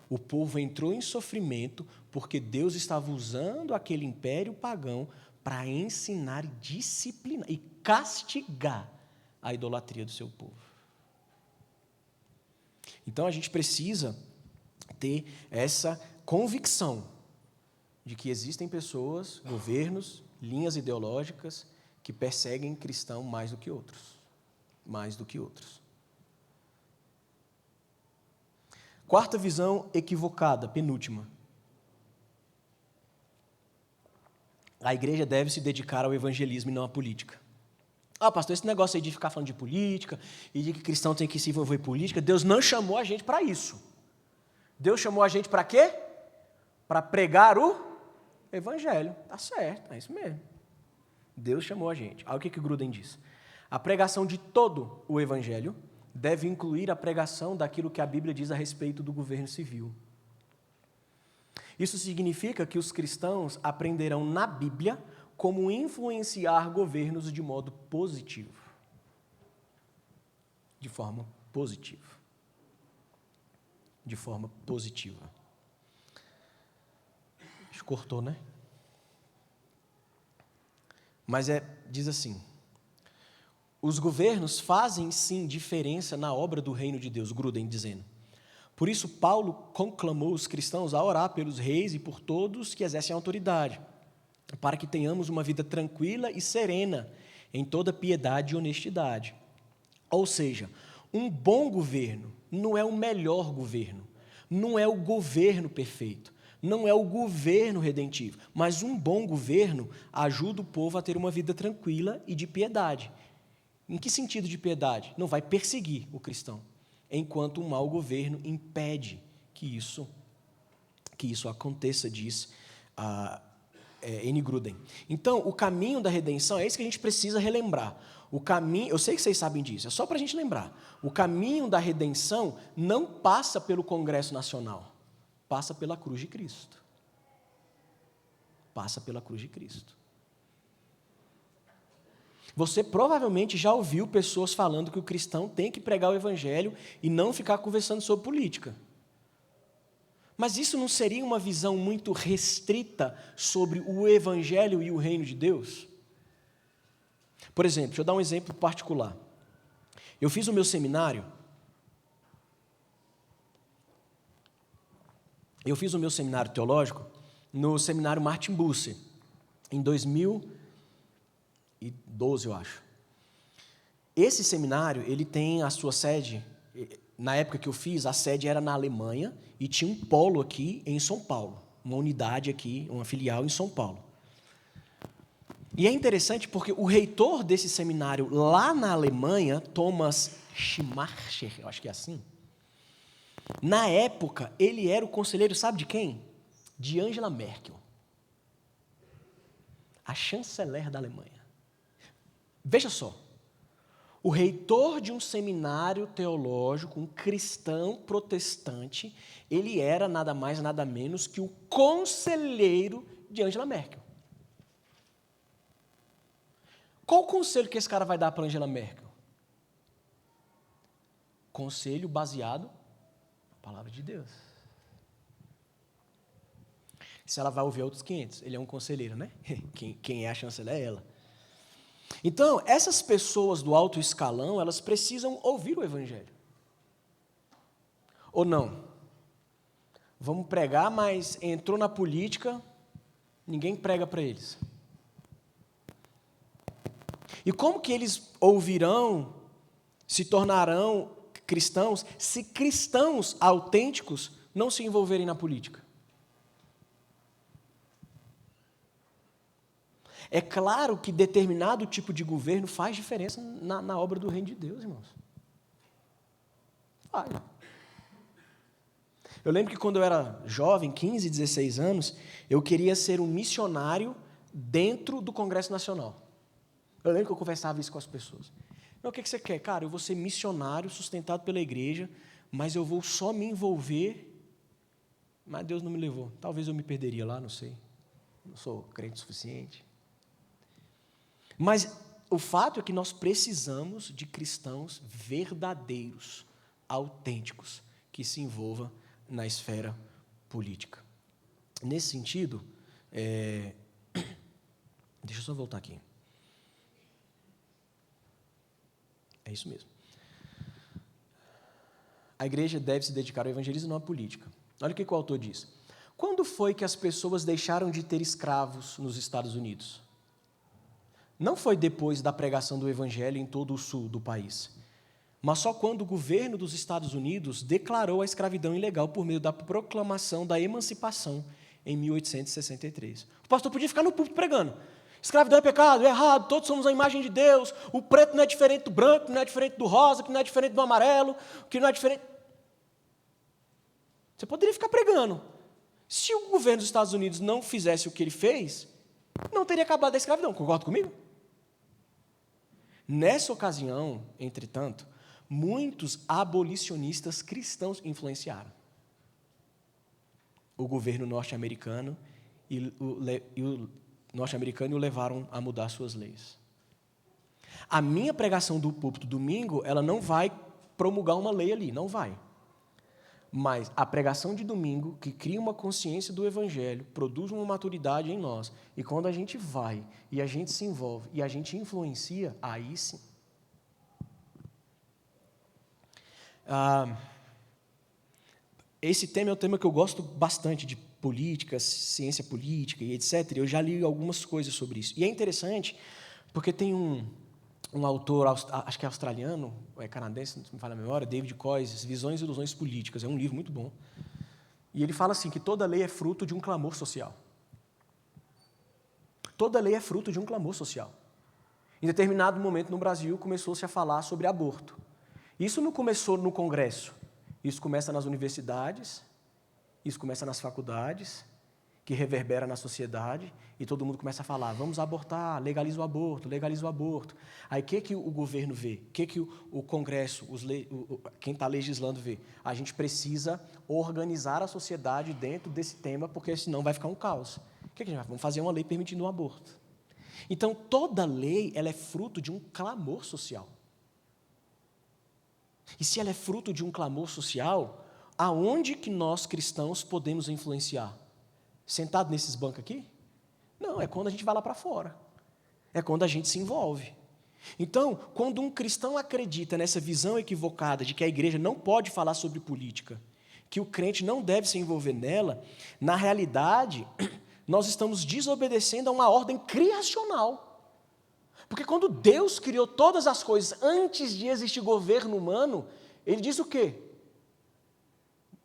O povo entrou em sofrimento porque Deus estava usando aquele império pagão para ensinar e disciplinar e castigar a idolatria do seu povo. Então a gente precisa ter essa convicção de que existem pessoas, governos, linhas ideológicas que perseguem cristão mais do que outros. Mais do que outros. Quarta visão equivocada, penúltima. A igreja deve se dedicar ao evangelismo e não à política. Pastor, esse negócio aí de ficar falando de política e de que cristão tem que se envolver em política, Deus não chamou a gente para isso. Deus chamou a gente para quê? Para pregar o evangelho. Tá certo, é isso mesmo. Deus chamou a gente. Olha o que Gruden diz. A pregação de todo o evangelho deve incluir a pregação daquilo que a Bíblia diz a respeito do governo civil. Isso significa que os cristãos aprenderão na Bíblia como influenciar governos de modo positivo. De forma positiva. De forma positiva. Acho que cortou, né? Mas diz assim: os governos fazem sim diferença na obra do reino de Deus, Gruden dizendo. Por isso, Paulo conclamou os cristãos a orar pelos reis e por todos que exercem autoridade, para que tenhamos uma vida tranquila e serena, em toda piedade e honestidade. Ou seja, um bom governo não é o melhor governo, não é o governo perfeito, não é o governo redentivo, mas um bom governo ajuda o povo a ter uma vida tranquila e de piedade. Em que sentido de piedade? Não vai perseguir o cristão, enquanto um mau governo impede que isso aconteça, diz N. Gruden. Então, o caminho da redenção é isso que a gente precisa relembrar. O caminho, eu sei que vocês sabem disso, é só para a gente lembrar. O caminho da redenção não passa pelo Congresso Nacional, passa pela cruz de Cristo. Passa pela cruz de Cristo. Você provavelmente já ouviu pessoas falando que o cristão tem que pregar o evangelho e não ficar conversando sobre política. Mas isso não seria uma visão muito restrita sobre o evangelho e o reino de Deus? Por exemplo, deixa eu dar um exemplo particular. Eu fiz o meu seminário teológico no seminário Martin Bucer, em 2012, eu acho. Esse seminário, ele tem a sua sede, na época que eu fiz, a sede era na Alemanha e tinha um polo aqui em São Paulo, uma unidade aqui, uma filial em São Paulo. E é interessante porque o reitor desse seminário lá na Alemanha, Thomas Schumacher, eu acho que é assim, na época, ele era o conselheiro, sabe de quem? De Angela Merkel, a chanceler da Alemanha. Veja só, o reitor de um seminário teológico, um cristão protestante, ele era nada mais, nada menos que o conselheiro de Angela Merkel. Qual o conselho que esse cara vai dar para Angela Merkel? Conselho baseado na palavra de Deus. Se ela vai ouvir outros 500, ele é um conselheiro, né? Quem é a chanceler é ela. Então, essas pessoas do alto escalão, elas precisam ouvir o evangelho. Ou não? Vamos pregar, mas entrou na política, ninguém prega para eles. E como que eles ouvirão, se tornarão cristãos, se cristãos autênticos não se envolverem na política? É claro que determinado tipo de governo faz diferença na obra do reino de Deus, irmãos. Faz. Eu lembro que quando eu era jovem, 15, 16 anos, eu queria ser um missionário dentro do Congresso Nacional. Eu lembro que eu conversava isso com as pessoas. Não, o que você quer? Cara, eu vou ser missionário, sustentado pela igreja, mas eu vou só me envolver, mas Deus não me levou. Talvez eu me perderia lá, não sei. Não sou crente o suficiente. Mas o fato é que nós precisamos de cristãos verdadeiros, autênticos, que se envolvam na esfera política. Nesse sentido, deixa eu só voltar aqui. É isso mesmo. A igreja deve se dedicar ao evangelismo e não à política. Olha o que o autor diz. Quando foi que as pessoas deixaram de ter escravos nos Estados Unidos? Não foi depois da pregação do evangelho em todo o sul do país, mas só quando o governo dos Estados Unidos declarou a escravidão ilegal por meio da proclamação da emancipação em 1863. O pastor podia ficar no púlpito pregando. Escravidão é pecado, é errado, todos somos a imagem de Deus, o preto não é diferente do branco, que não é diferente do rosa, que não é diferente do amarelo, que não é diferente... Você poderia ficar pregando. Se o governo dos Estados Unidos não fizesse o que ele fez, não teria acabado a escravidão, concorda comigo? Nessa ocasião, entretanto, muitos abolicionistas cristãos influenciaram o governo norte-americano e o levaram a mudar suas leis. A minha pregação do púlpito domingo, ela não vai promulgar uma lei ali, não vai. Mas a pregação de domingo, que cria uma consciência do Evangelho, produz uma maturidade em nós, e quando a gente vai, e a gente se envolve, e a gente influencia, aí sim. Esse tema é um tema que eu gosto bastante, de política, ciência política e etc. Eu já li algumas coisas sobre isso. E é interessante, porque tem um autor, acho que é australiano, ou é canadense, não me falha a memória, David Coyce, Visões e Ilusões Políticas, é um livro muito bom. E ele fala assim, que toda lei é fruto de um clamor social. Toda lei é fruto de um clamor social. Em determinado momento no Brasil, começou-se a falar sobre aborto. Isso não começou no Congresso, isso começa nas universidades, isso começa nas faculdades, que reverbera na sociedade, e todo mundo começa a falar, vamos abortar, legaliza o aborto, legaliza o aborto. Aí o que o governo vê? O que o Congresso, quem está legislando vê? A gente precisa organizar a sociedade dentro desse tema, porque senão vai ficar um caos. O que a gente vai fazer? Vamos fazer uma lei permitindo o aborto. Então, toda lei ela é fruto de um clamor social. E se ela é fruto de um clamor social, aonde que nós cristãos podemos influenciar? Sentado nesses bancos aqui? Não, é quando a gente vai lá para fora. É quando a gente se envolve. Então, quando um cristão acredita nessa visão equivocada de que a igreja não pode falar sobre política, que o crente não deve se envolver nela, na realidade, nós estamos desobedecendo a uma ordem criacional. Porque quando Deus criou todas as coisas antes de existir governo humano, Ele diz o quê?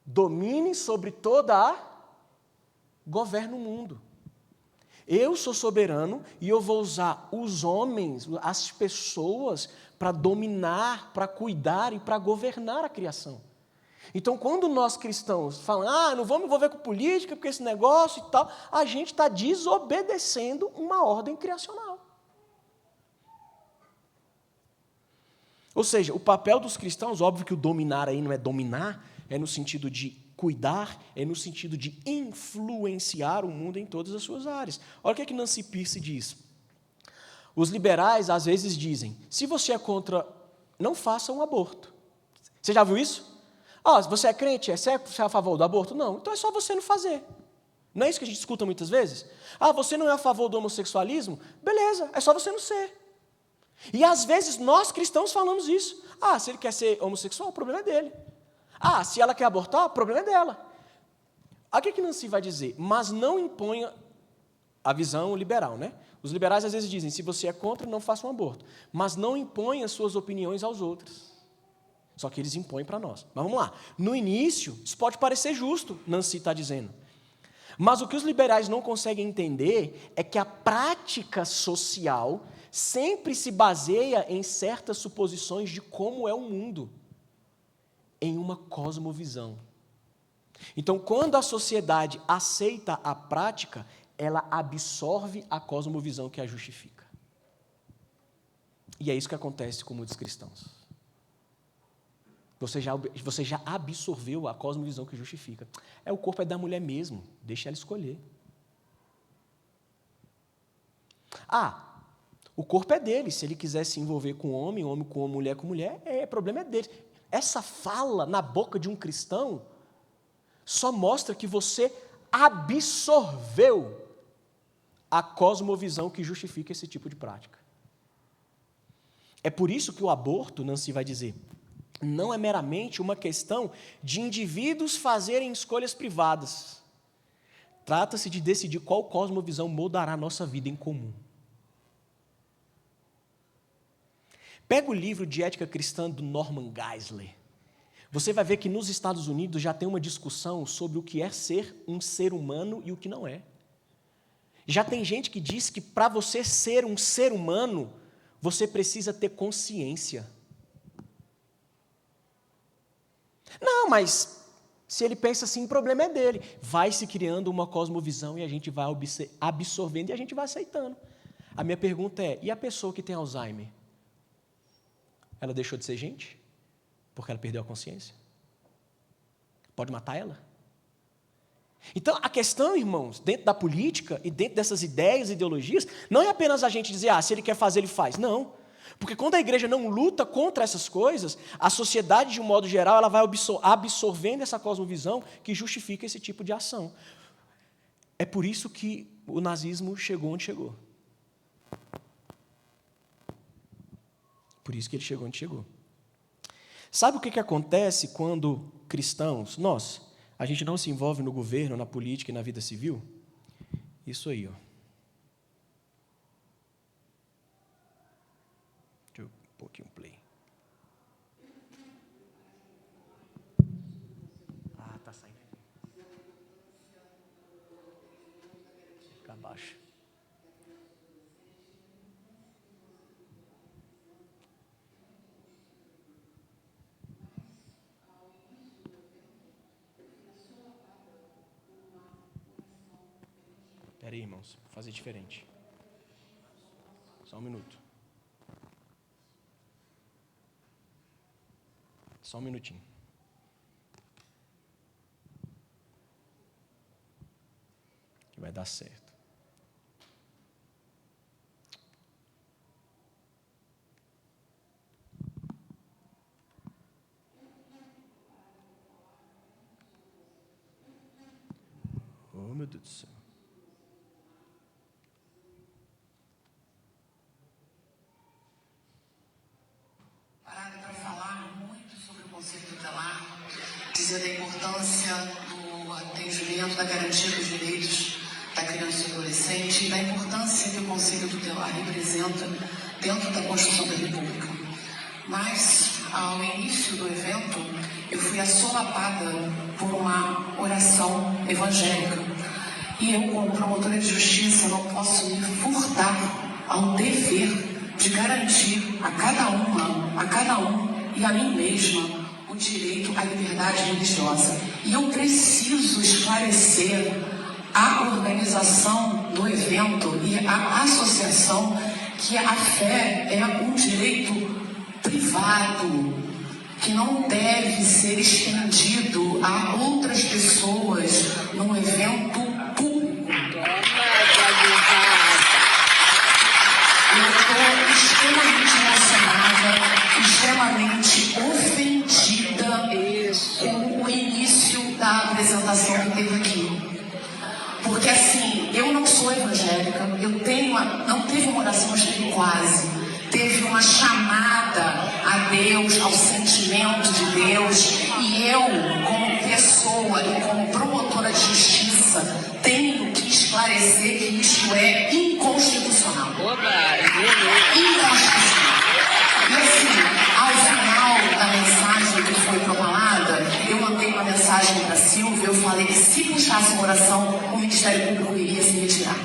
Domine sobre governe o mundo. Eu sou soberano e eu vou usar os homens, as pessoas, para dominar, para cuidar e para governar a criação. Então, quando nós cristãos falam, não vamos me envolver com política, porque esse negócio e tal, a gente está desobedecendo uma ordem criacional. Ou seja, o papel dos cristãos, óbvio que o dominar aí não é dominar, é no sentido de cuidar, é no sentido de influenciar o mundo em todas as suas áreas. Olha o que Nancy Pearce diz. Os liberais, às vezes, dizem, se você é contra, não faça um aborto. Você já viu isso? Se você é crente, você é a favor do aborto? Não, então é só você não fazer. Não é isso que a gente escuta muitas vezes? Você não é a favor do homossexualismo? Beleza, é só você não ser. E às vezes nós cristãos falamos isso. Se ele quer ser homossexual, o problema é dele. Se ela quer abortar, o problema é dela. O que Nancy vai dizer? Mas não imponha a visão liberal, né? Os liberais às vezes dizem, se você é contra, não faça um aborto. Mas não imponha suas opiniões aos outros. Só que eles impõem para nós. Mas vamos lá. No início, isso pode parecer justo, Nancy está dizendo. Mas o que os liberais não conseguem entender é que a prática social sempre se baseia em certas suposições de como é o mundo, em uma cosmovisão. Então, quando a sociedade aceita a prática, ela absorve a cosmovisão que a justifica. E é isso que acontece com muitos cristãos. Você já absorveu a cosmovisão que justifica. O corpo é da mulher mesmo, deixa ela escolher. O corpo é dele, se ele quiser se envolver com homem com homem, mulher com mulher, problema é dele. Essa fala na boca de um cristão só mostra que você absorveu a cosmovisão que justifica esse tipo de prática. É por isso que o aborto, Nancy vai dizer, não é meramente uma questão de indivíduos fazerem escolhas privadas. Trata-se de decidir qual cosmovisão moldará a nossa vida em comum. Pega o livro de ética cristã do Norman Geisler. Você vai ver que nos Estados Unidos já tem uma discussão sobre o que é ser um ser humano e o que não é. Já tem gente que diz que para você ser um ser humano, você precisa ter consciência. Não, mas se ele pensa assim, o problema é dele. Vai se criando uma cosmovisão e a gente vai absorvendo e a gente vai aceitando. A minha pergunta é, e a pessoa que tem Alzheimer? Ela deixou de ser gente? Porque ela perdeu a consciência? Pode matar ela? Então, a questão, irmãos, dentro da política e dentro dessas ideias e ideologias, não é apenas a gente dizer, se ele quer fazer, ele faz. Não. Porque quando a igreja não luta contra essas coisas, a sociedade, de um modo geral, ela vai absorvendo essa cosmovisão que justifica esse tipo de ação. É por isso que o nazismo chegou onde chegou. Por isso que ele chegou onde chegou. Sabe o que acontece quando cristãos, a gente não se envolve no governo, na política e na vida civil? Isso aí, ó. Deixa eu pôr aqui um play. Tá saindo. Fica abaixo. Espera aí, irmãos, vou fazer diferente. Só um minuto. Só um minutinho. Que vai dar certo. Oh, meu Deus do céu. Para falar muito sobre o conselho tutelar, dizer da importância do atendimento, da garantia dos direitos da criança e adolescente e da importância que o conselho tutelar representa dentro da Constituição da República. Mas, ao início do evento, eu fui assolapada por uma oração evangélica. E eu, como promotora de justiça, não posso me furtar ao dever de garantir a cada um e a mim mesma o direito à liberdade religiosa. E eu preciso esclarecer à organização do evento e à associação que a fé é um direito privado, que não deve ser estendido a outras pessoas num evento público. Eu estou extremamente emocionada, extremamente ofendida com o início da apresentação que teve aqui. Porque assim, eu não sou evangélica, não teve uma oração, mas teve quase. Teve uma chamada a Deus, ao sentimento de Deus, e eu, como pessoa e como promotora de justiça, tenho que esclarecer que isso é inconstitucional. Inconstitucional. E assim, ao final da mensagem que foi propalada, eu mandei uma mensagem para a Silvia, eu falei que se puxasse uma oração, o Ministério Público iria se retirar.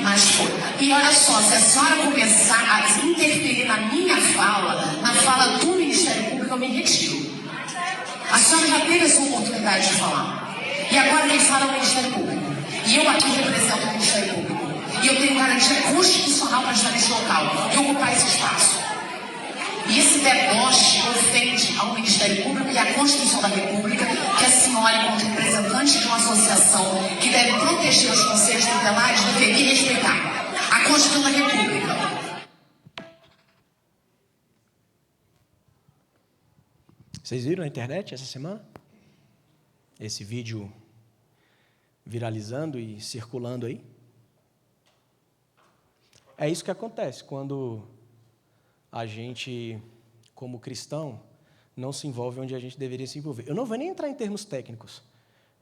Mas foi. E olha só, se a senhora começar a interferir na minha fala, na fala do Ministério Público, eu me retiro. A senhora já teve essa oportunidade de falar. E agora quem fala é o Ministério Público. E eu aqui represento o Ministério Público. E eu tenho garantia constitucional para estar nesse local e ocupar esse espaço. E esse deboche ofende ao Ministério Público e à Constituição da República, que a senhora, enquanto representante de uma associação que deve proteger os conselhos tutelares, deveria respeitar a Constituição da República. Vocês viram na internet essa semana? Esse vídeo viralizando e circulando aí? É isso que acontece quando a gente, como cristão, não se envolve onde a gente deveria se envolver. Eu não vou nem entrar em termos técnicos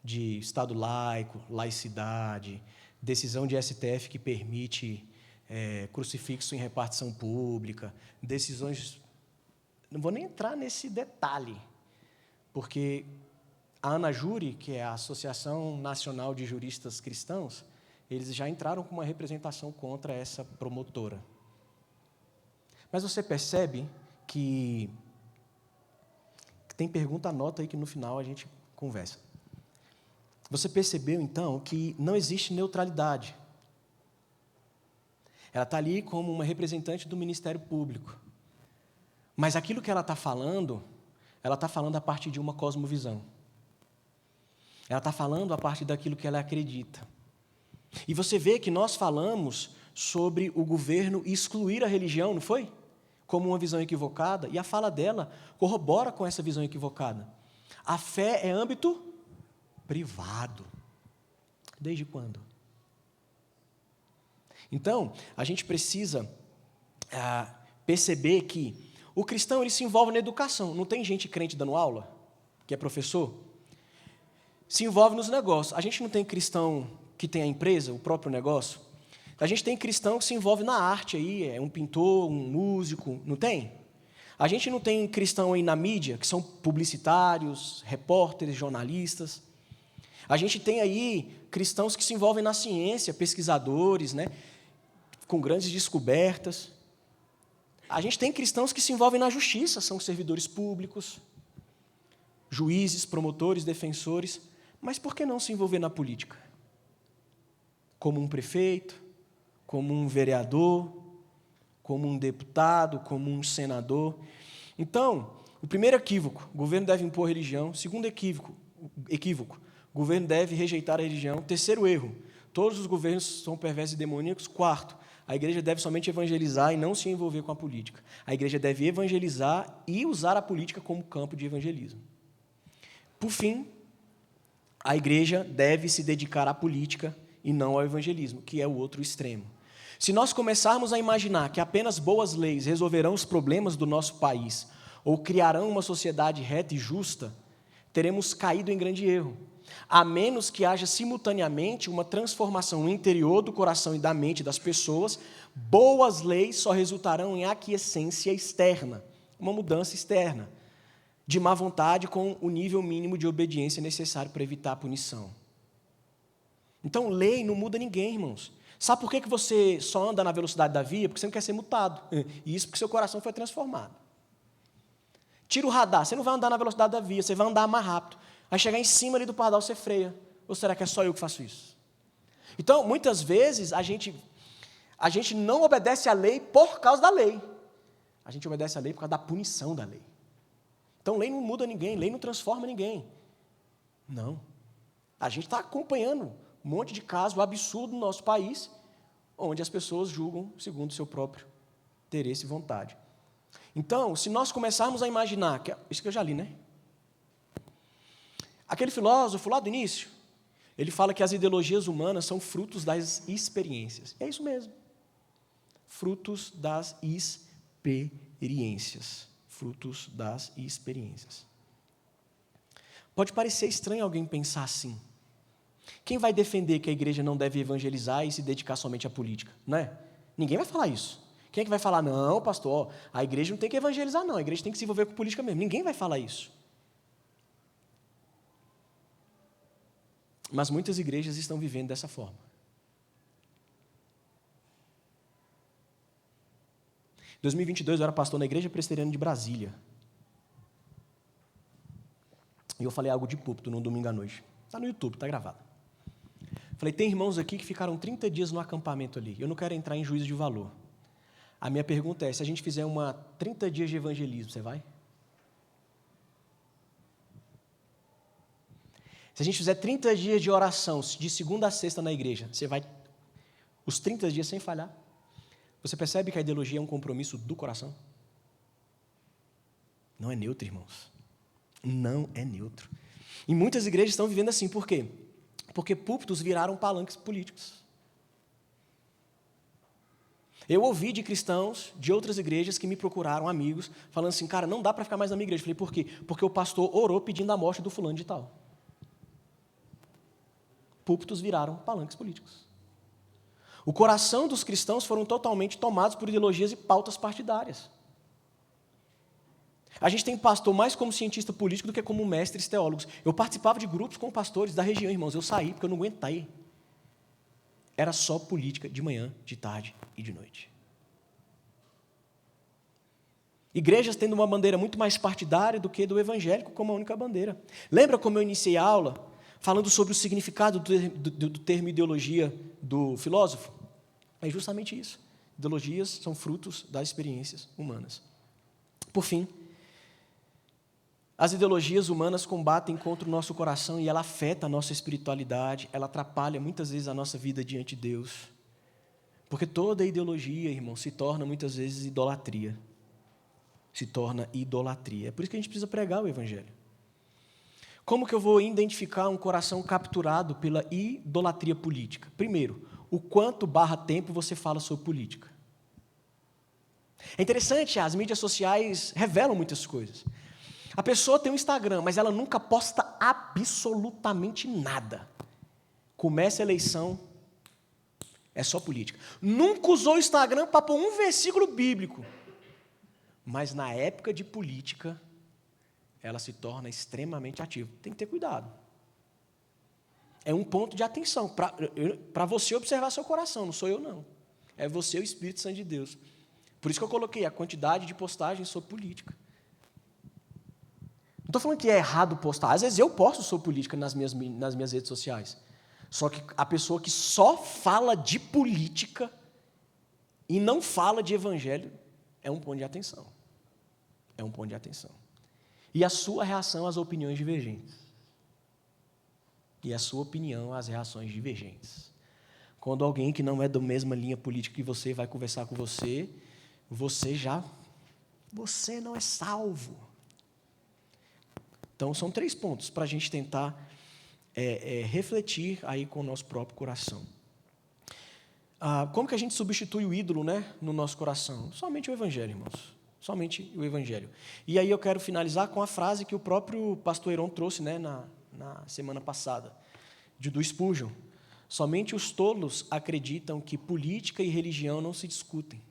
de Estado laico, laicidade, decisão de STF que permite crucifixo em repartição pública, decisões... Não vou nem entrar nesse detalhe, porque A ANAJURI, que é a Associação Nacional de Juristas Cristãos, eles já entraram com uma representação contra essa promotora. Mas você percebe que tem pergunta, anota aí que no final a gente conversa. Você percebeu, então, que não existe neutralidade. Ela está ali como uma representante do Ministério Público. Mas aquilo que ela está falando a partir de uma cosmovisão. Ela está falando a partir daquilo que ela acredita. E você vê que nós falamos sobre o governo excluir a religião, não foi? Como uma visão equivocada, e a fala dela corrobora com essa visão equivocada. A fé é âmbito privado. Desde quando? Então, a gente precisa perceber que o cristão ele se envolve na educação. Não tem gente crente dando aula, que é professor? Se envolve nos negócios. A gente não tem cristão que tem a empresa, o próprio negócio? A gente tem cristão que se envolve na arte aí, é um pintor, um músico, não tem? A gente não tem cristão aí na mídia, que são publicitários, repórteres, jornalistas. A gente tem aí cristãos que se envolvem na ciência, pesquisadores, né, com grandes descobertas. A gente tem cristãos que se envolvem na justiça, são servidores públicos, juízes, promotores, defensores. Mas por que não se envolver na política? Como um prefeito, como um vereador, como um deputado, como um senador. Então, o primeiro equívoco, o governo deve impor religião. Segundo equívoco, o governo deve rejeitar a religião. Terceiro erro, todos os governos são perversos e demoníacos. Quarto, a igreja deve somente evangelizar e não se envolver com a política. A igreja deve evangelizar e usar a política como campo de evangelismo. Por fim, a igreja deve se dedicar à política e não ao evangelismo, que é o outro extremo. Se nós começarmos a imaginar que apenas boas leis resolverão os problemas do nosso país ou criarão uma sociedade reta e justa, teremos caído em grande erro, a menos que haja simultaneamente uma transformação no interior do coração e da mente das pessoas. Boas leis só resultarão em aquiescência externa, uma mudança externa, de má vontade com o nível mínimo de obediência necessário para evitar a punição. Então, lei não muda ninguém, irmãos. Sabe por que você só anda na velocidade da via? Porque você não quer ser multado. E isso porque seu coração foi transformado. Tira o radar, você não vai andar na velocidade da via, você vai andar mais rápido. Vai chegar em cima ali do pardal, você freia. Ou será que é só eu que faço isso? Então, muitas vezes, a gente não obedece à lei por causa da lei. A gente obedece à lei por causa da punição da lei. Então, lei não muda ninguém, lei não transforma ninguém. Não. A gente está acompanhando um monte de casos absurdos no nosso país, onde as pessoas julgam segundo o seu próprio interesse e vontade. Então, se nós começarmos a imaginar, isso que eu já li, né? Aquele filósofo lá do início, ele fala que as ideologias humanas são frutos das experiências. E é isso mesmo. Frutos das experiências. Frutos das experiências. Pode parecer estranho alguém pensar assim. Quem vai defender que a igreja não deve evangelizar e se dedicar somente à política? Não é? Ninguém vai falar isso. Quem é que vai falar, não, pastor, a igreja não tem que evangelizar, não, a igreja tem que se envolver com política mesmo. Ninguém vai falar isso. Mas muitas igrejas estão vivendo dessa forma. Em 2022, eu era pastor na Igreja Presbiteriana de Brasília. E eu falei algo de púlpito num domingo à noite. Está no YouTube, está gravado. Falei, tem irmãos aqui que ficaram 30 dias no acampamento ali. Eu não quero entrar em juízo de valor. A minha pergunta é, se a gente fizer 30 dias de evangelismo, você vai? Se a gente fizer 30 dias de oração, de segunda a sexta na igreja, você vai os 30 dias sem falhar? Você percebe que a ideologia é um compromisso do coração? Não é neutro, irmãos. Não é neutro. E muitas igrejas estão vivendo assim. Por quê? Porque púlpitos viraram palanques políticos. Eu ouvi de cristãos de outras igrejas que me procuraram, amigos, falando assim, cara, não dá para ficar mais na minha igreja. Eu falei, por quê? Porque o pastor orou pedindo a morte do fulano de tal. Púlpitos viraram palanques políticos. O coração dos cristãos foram totalmente tomados por ideologias e pautas partidárias. A gente tem pastor mais como cientista político do que como mestres teólogos. Eu participava de grupos com pastores da região, irmãos. Eu saí porque eu não aguentei. Era só política de manhã, de tarde e de noite. Igrejas tendo uma bandeira muito mais partidária do que do evangélico como a única bandeira. Lembra como eu iniciei a aula falando sobre o significado do termo ideologia do filósofo? É justamente isso. Ideologias são frutos das experiências humanas. Por fim, as ideologias humanas combatem contra o nosso coração e ela afeta a nossa espiritualidade, ela atrapalha muitas vezes a nossa vida diante de Deus. Porque toda ideologia, irmão, se torna muitas vezes idolatria. Se torna idolatria. É por isso que a gente precisa pregar o Evangelho. Como que eu vou identificar um coração capturado pela idolatria política? Primeiro, o quanto /tempo você fala sobre política. É interessante, as mídias sociais revelam muitas coisas. A pessoa tem um Instagram, mas ela nunca posta absolutamente nada. Começa a eleição, é só política. Nunca usou o Instagram para pôr um versículo bíblico. Mas na época de política, ela se torna extremamente ativa. Tem que ter cuidado. É um ponto de atenção, para você observar seu coração, não sou eu não. É você, o Espírito Santo de Deus. Por isso que eu coloquei a quantidade de postagens sobre política. Não estou falando que é errado postar. Às vezes eu posto sobre política nas minhas redes sociais. Só que a pessoa que só fala de política e não fala de evangelho é um ponto de atenção. É um ponto de atenção. E a sua reação às opiniões divergentes. E a sua opinião às reações divergentes. Quando alguém que não é da mesma linha política que você vai conversar com você, você não é salvo. Então, são 3 pontos para a gente tentar refletir aí com o nosso próprio coração. Como que a gente substitui o ídolo, né, no nosso coração? Somente o Evangelho, irmãos. Somente o Evangelho. E aí eu quero finalizar com a frase que o próprio pastor Heron trouxe, né, na semana passada, do Spurgeon. Somente os tolos acreditam que política e religião não se discutem.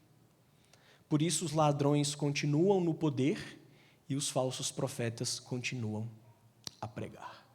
Por isso os ladrões continuam no poder e os falsos profetas continuam a pregar.